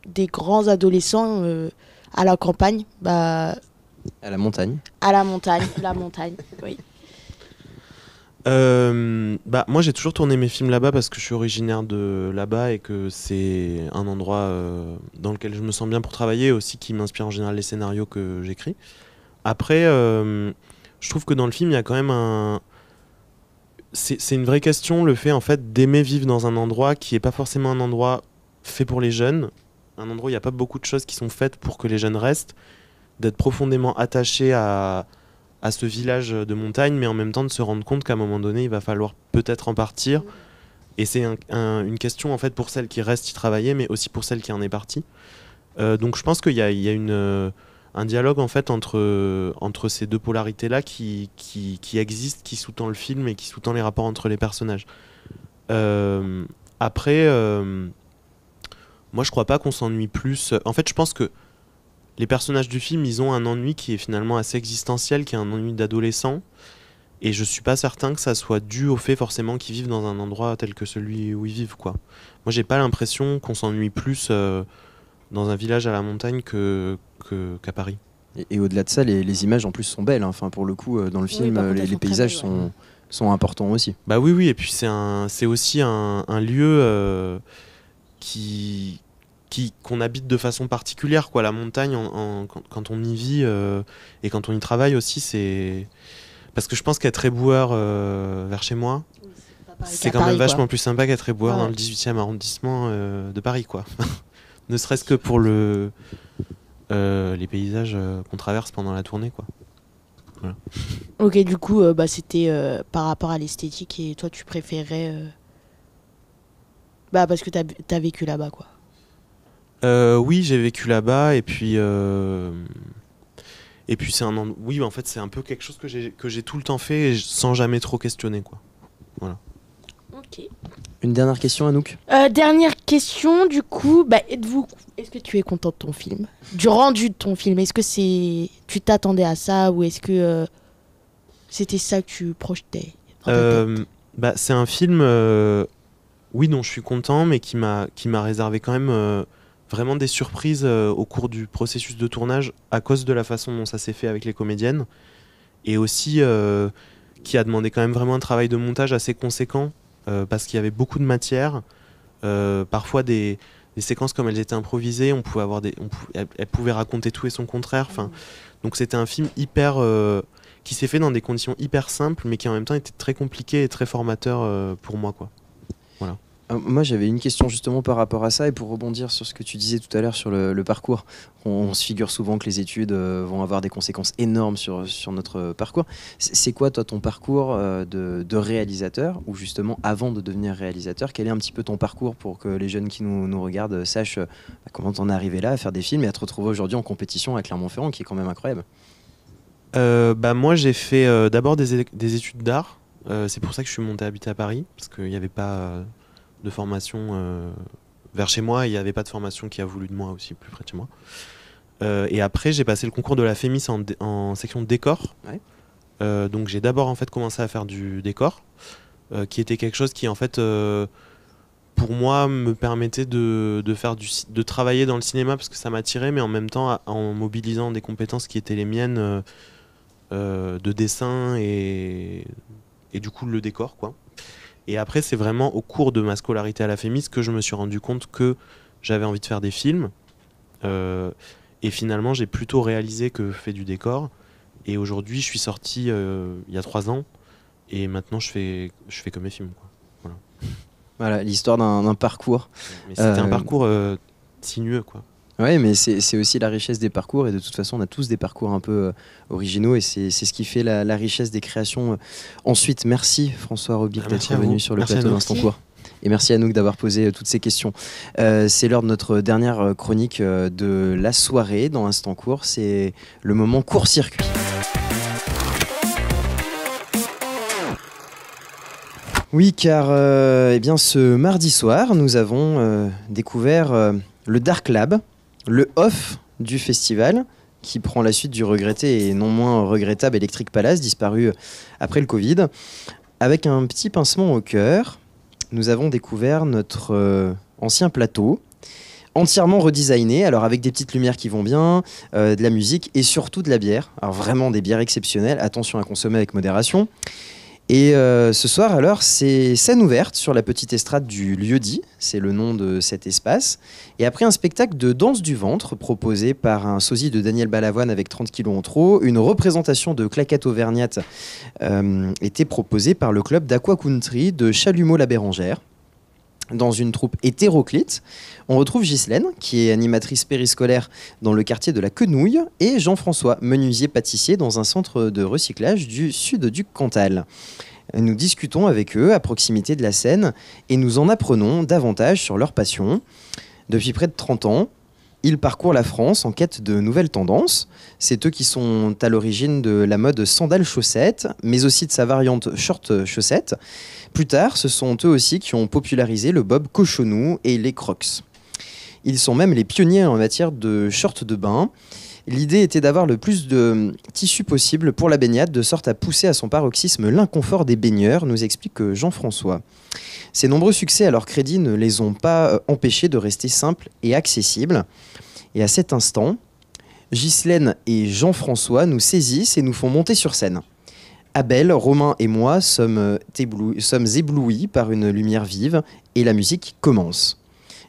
des grands adolescents à la campagne, À la montagne. à la montagne, oui. Moi j'ai toujours tourné mes films là-bas parce que je suis originaire de là-bas et que c'est un endroit dans lequel je me sens bien pour travailler, aussi qui m'inspire en général les scénarios que j'écris. Après, je trouve que dans le film il y a quand même c'est une vraie question, le fait en fait d'aimer vivre dans un endroit qui est pas forcément un endroit fait pour les jeunes, un endroit où il n'y a pas beaucoup de choses qui sont faites pour que les jeunes restent, d'être profondément attaché à ce village de montagne, mais en même temps de se rendre compte qu'à un moment donné, il va falloir peut-être en partir. Et c'est une question en fait pour celle qui reste y travailler, mais aussi pour celle qui en est partie. Donc je pense qu'il y a un dialogue en fait entre ces deux polarités-là qui existent, qui sous-tend le film et qui sous-tend les rapports entre les personnages. Après, moi je crois pas qu'on s'ennuie plus. En fait, je pense que les personnages du film, ils ont un ennui qui est finalement assez existentiel, qui est un ennui d'adolescent. Et je suis pas certain que ça soit dû au fait forcément qu'ils vivent dans un endroit tel que celui où ils vivent, quoi. Moi, j'ai pas l'impression qu'on s'ennuie plus dans un village à la montagne qu'à Paris. Et au-delà de ça, les images en plus sont belles. Hein. Enfin, pour le coup, dans le film, par contre, elles les sont très paysages belles, sont importants aussi. Bah oui, et puis c'est aussi un lieu qu'on habite de façon particulière, quoi. La montagne, quand on y vit et quand on y travaille aussi, c'est parce que je pense qu'être éboueur vers chez moi, c'est quand même vachement plus sympa qu'être éboueur dans le 18e arrondissement de Paris, quoi. Ne serait-ce que pour les paysages qu'on traverse pendant la tournée, quoi. Voilà. Ok, du coup, c'était par rapport à l'esthétique et toi, tu préférais... parce que t'as vécu là-bas, quoi. Oui, j'ai vécu là-bas et puis c'est oui, en fait, c'est un peu quelque chose que j'ai tout le temps fait sans jamais trop questionner, quoi. Voilà. Ok. Une dernière question, Anouk. Dernière question, du coup, est-ce que tu es content de ton film, du rendu de ton film? Est-ce que tu t'attendais à ça ou est-ce que c'était ça que tu projetais dans ta tête? C'est un film, oui, dont je suis content, mais qui m'a réservé quand même vraiment des surprises au cours du processus de tournage à cause de la façon dont ça s'est fait avec les comédiennes et aussi qui a demandé quand même vraiment un travail de montage assez conséquent parce qu'il y avait beaucoup de matière, parfois des séquences comme elles étaient improvisées, on pouvait avoir elles pouvaient raconter tout et son contraire. Donc c'était un film hyper qui s'est fait dans des conditions hyper simples, mais qui en même temps était très compliqué et très formateur pour moi, quoi. Voilà. Moi, j'avais une question justement par rapport à ça et pour rebondir sur ce que tu disais tout à l'heure sur le parcours. On se figure souvent que les études vont avoir des conséquences énormes sur notre parcours. C'est quoi, toi, ton parcours de réalisateur ou justement avant de devenir réalisateur? Quel est un petit peu ton parcours pour que les jeunes qui nous regardent sachent comment t'en es arrivé là à faire des films et à te retrouver aujourd'hui en compétition à Clermont-Ferrand, qui est quand même incroyable? Moi, j'ai fait d'abord des études d'art. C'est pour ça que je suis monté habiter à Paris, parce qu'il n'y avait pas de formation vers chez moi, il n'y avait pas de formation qui a voulu de moi aussi, plus près de chez moi. Et après, j'ai passé le concours de la FEMIS en section décor. Ouais. Donc j'ai d'abord en fait commencé à faire du décor, qui était quelque chose qui en fait, pour moi, me permettait de travailler dans le cinéma, parce que ça m'attirait, mais en même temps en mobilisant des compétences qui étaient les miennes de dessin et du coup le décor, quoi. Et après, c'est vraiment au cours de ma scolarité à la FEMIS que je me suis rendu compte que j'avais envie de faire des films. Et finalement, j'ai plutôt réalisé que fait du décor. Et aujourd'hui, je suis sorti il y a 3 ans. Et maintenant, je fais que mes films, quoi. Voilà, l'histoire d'un parcours. Mais c'était un parcours sinueux, quoi. Oui, mais c'est aussi la richesse des parcours, et de toute façon on a tous des parcours un peu originaux, et c'est ce qui fait la richesse des créations. Ensuite, merci François Robic d'être venu sur le plateau d'Instant Court. Et merci Anouk d'avoir posé toutes ces questions. C'est l'heure de notre dernière chronique de la soirée dans Instant Court, c'est le moment court-circuit. Oui, car eh bien, ce mardi soir, nous avons découvert le Dark Lab, le off du festival, qui prend la suite du regretté et non moins regrettable Electric Palace, disparu après le Covid. Avec un petit pincement au cœur, nous avons découvert notre ancien plateau, entièrement redesigné, alors avec des petites lumières qui vont bien, de la musique et surtout de la bière. Alors vraiment des bières exceptionnelles, attention à consommer avec modération. Et ce soir, alors, c'est scène ouverte sur la petite estrade du Lieu-dit, c'est le nom de cet espace. Et après un spectacle de danse du ventre proposé par un sosie de Daniel Balavoine avec 30 kilos en trop, une représentation de claquettes auvergnates était proposée par le club d'Aqua Country de Chalumeau-la-Bérengère. Dans une troupe hétéroclite, on retrouve Ghislaine, qui est animatrice périscolaire dans le quartier de la Quenouille, et Jean-François, menuisier-pâtissier dans un centre de recyclage du sud du Cantal. Nous discutons avec eux à proximité de la scène et nous en apprenons davantage sur leur passion. Depuis près de 30 ans, ils parcourent la France en quête de nouvelles tendances. C'est eux qui sont à l'origine de la mode sandales-chaussettes, mais aussi de sa variante short-chaussettes. Plus tard, ce sont eux aussi qui ont popularisé le bob cochonou et les crocs. Ils sont même les pionniers en matière de shorts de bain. L'idée était d'avoir le plus de tissu possible pour la baignade, de sorte à pousser à son paroxysme l'inconfort des baigneurs, nous explique Jean-François. Ces nombreux succès à leur crédit ne les ont pas empêchés de rester simples et accessibles. Et à cet instant, Ghislaine et Jean-François nous saisissent et nous font monter sur scène. Abel, Romain et moi sommes éblouis par une lumière vive et la musique commence.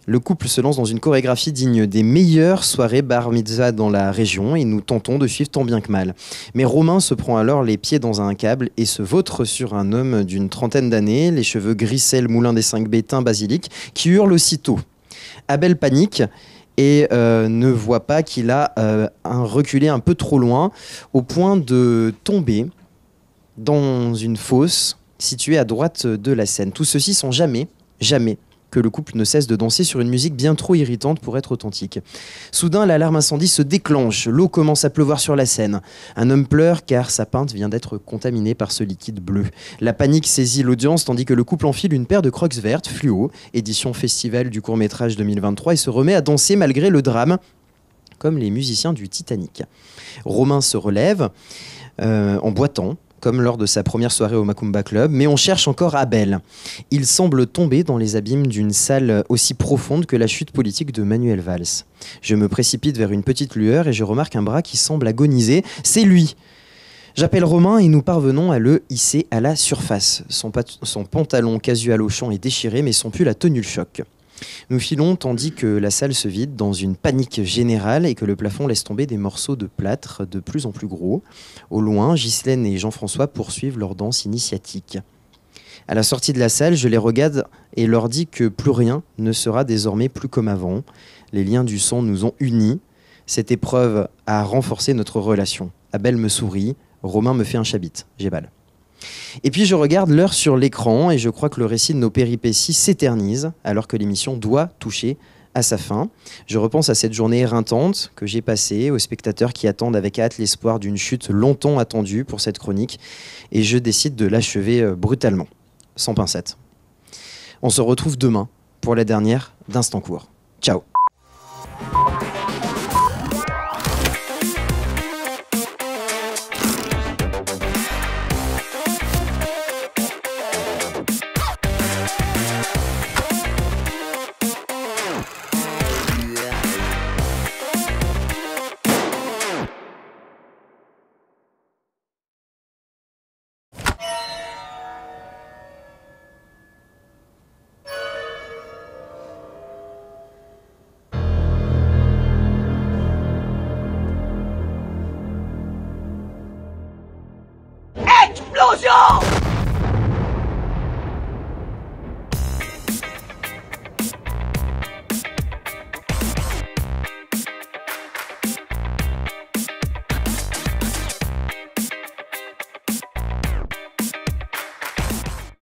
Le couple se lance dans une chorégraphie digne des meilleures soirées bar mitzvah dans la région et nous tentons de suivre tant bien que mal. Mais Romain se prend alors les pieds dans un câble et se vautre sur un homme d'une trentaine d'années, les cheveux grissels moulin des 5B teint basilic, qui hurle aussitôt. Abel panique et ne voit pas qu'il a reculé un peu trop loin au point de tomber dans une fosse située à droite de la scène. Tout ceci sans jamais que le couple ne cesse de danser sur une musique bien trop irritante pour être authentique. Soudain, l'alarme incendie se déclenche. L'eau commence à pleuvoir sur la scène. Un homme pleure car sa pinte vient d'être contaminée par ce liquide bleu. La panique saisit l'audience tandis que le couple enfile une paire de crocs vertes fluo, édition festival du court-métrage 2023, et se remet à danser malgré le drame, comme les musiciens du Titanic. Romain se relève en boitant, comme lors de sa première soirée au Macumba Club, mais on cherche encore Abel. Il semble tomber dans les abîmes d'une salle aussi profonde que la chute politique de Manuel Valls. Je me précipite vers une petite lueur et je remarque un bras qui semble agoniser. C'est lui! J'appelle Romain et nous parvenons à le hisser à la surface. Son pantalon casual au champ est déchiré, mais son pull a tenu le choc. Nous filons tandis que la salle se vide dans une panique générale et que le plafond laisse tomber des morceaux de plâtre de plus en plus gros. Au loin, Ghislaine et Jean-François poursuivent leur danse initiatique. À la sortie de la salle, je les regarde et leur dis que plus rien ne sera désormais plus comme avant. Les liens du sang nous ont unis. Cette épreuve a renforcé notre relation. Abel me sourit, Romain me fait un chabit. J'ai balle. Et puis je regarde l'heure sur l'écran et je crois que le récit de nos péripéties s'éternise alors que l'émission doit toucher à sa fin. Je repense à cette journée éreintante que j'ai passée, aux spectateurs qui attendent avec hâte l'espoir d'une chute longtemps attendue pour cette chronique et je décide de l'achever brutalement, sans pincette. On se retrouve demain pour la dernière d'Instant Court. Ciao. Explosion!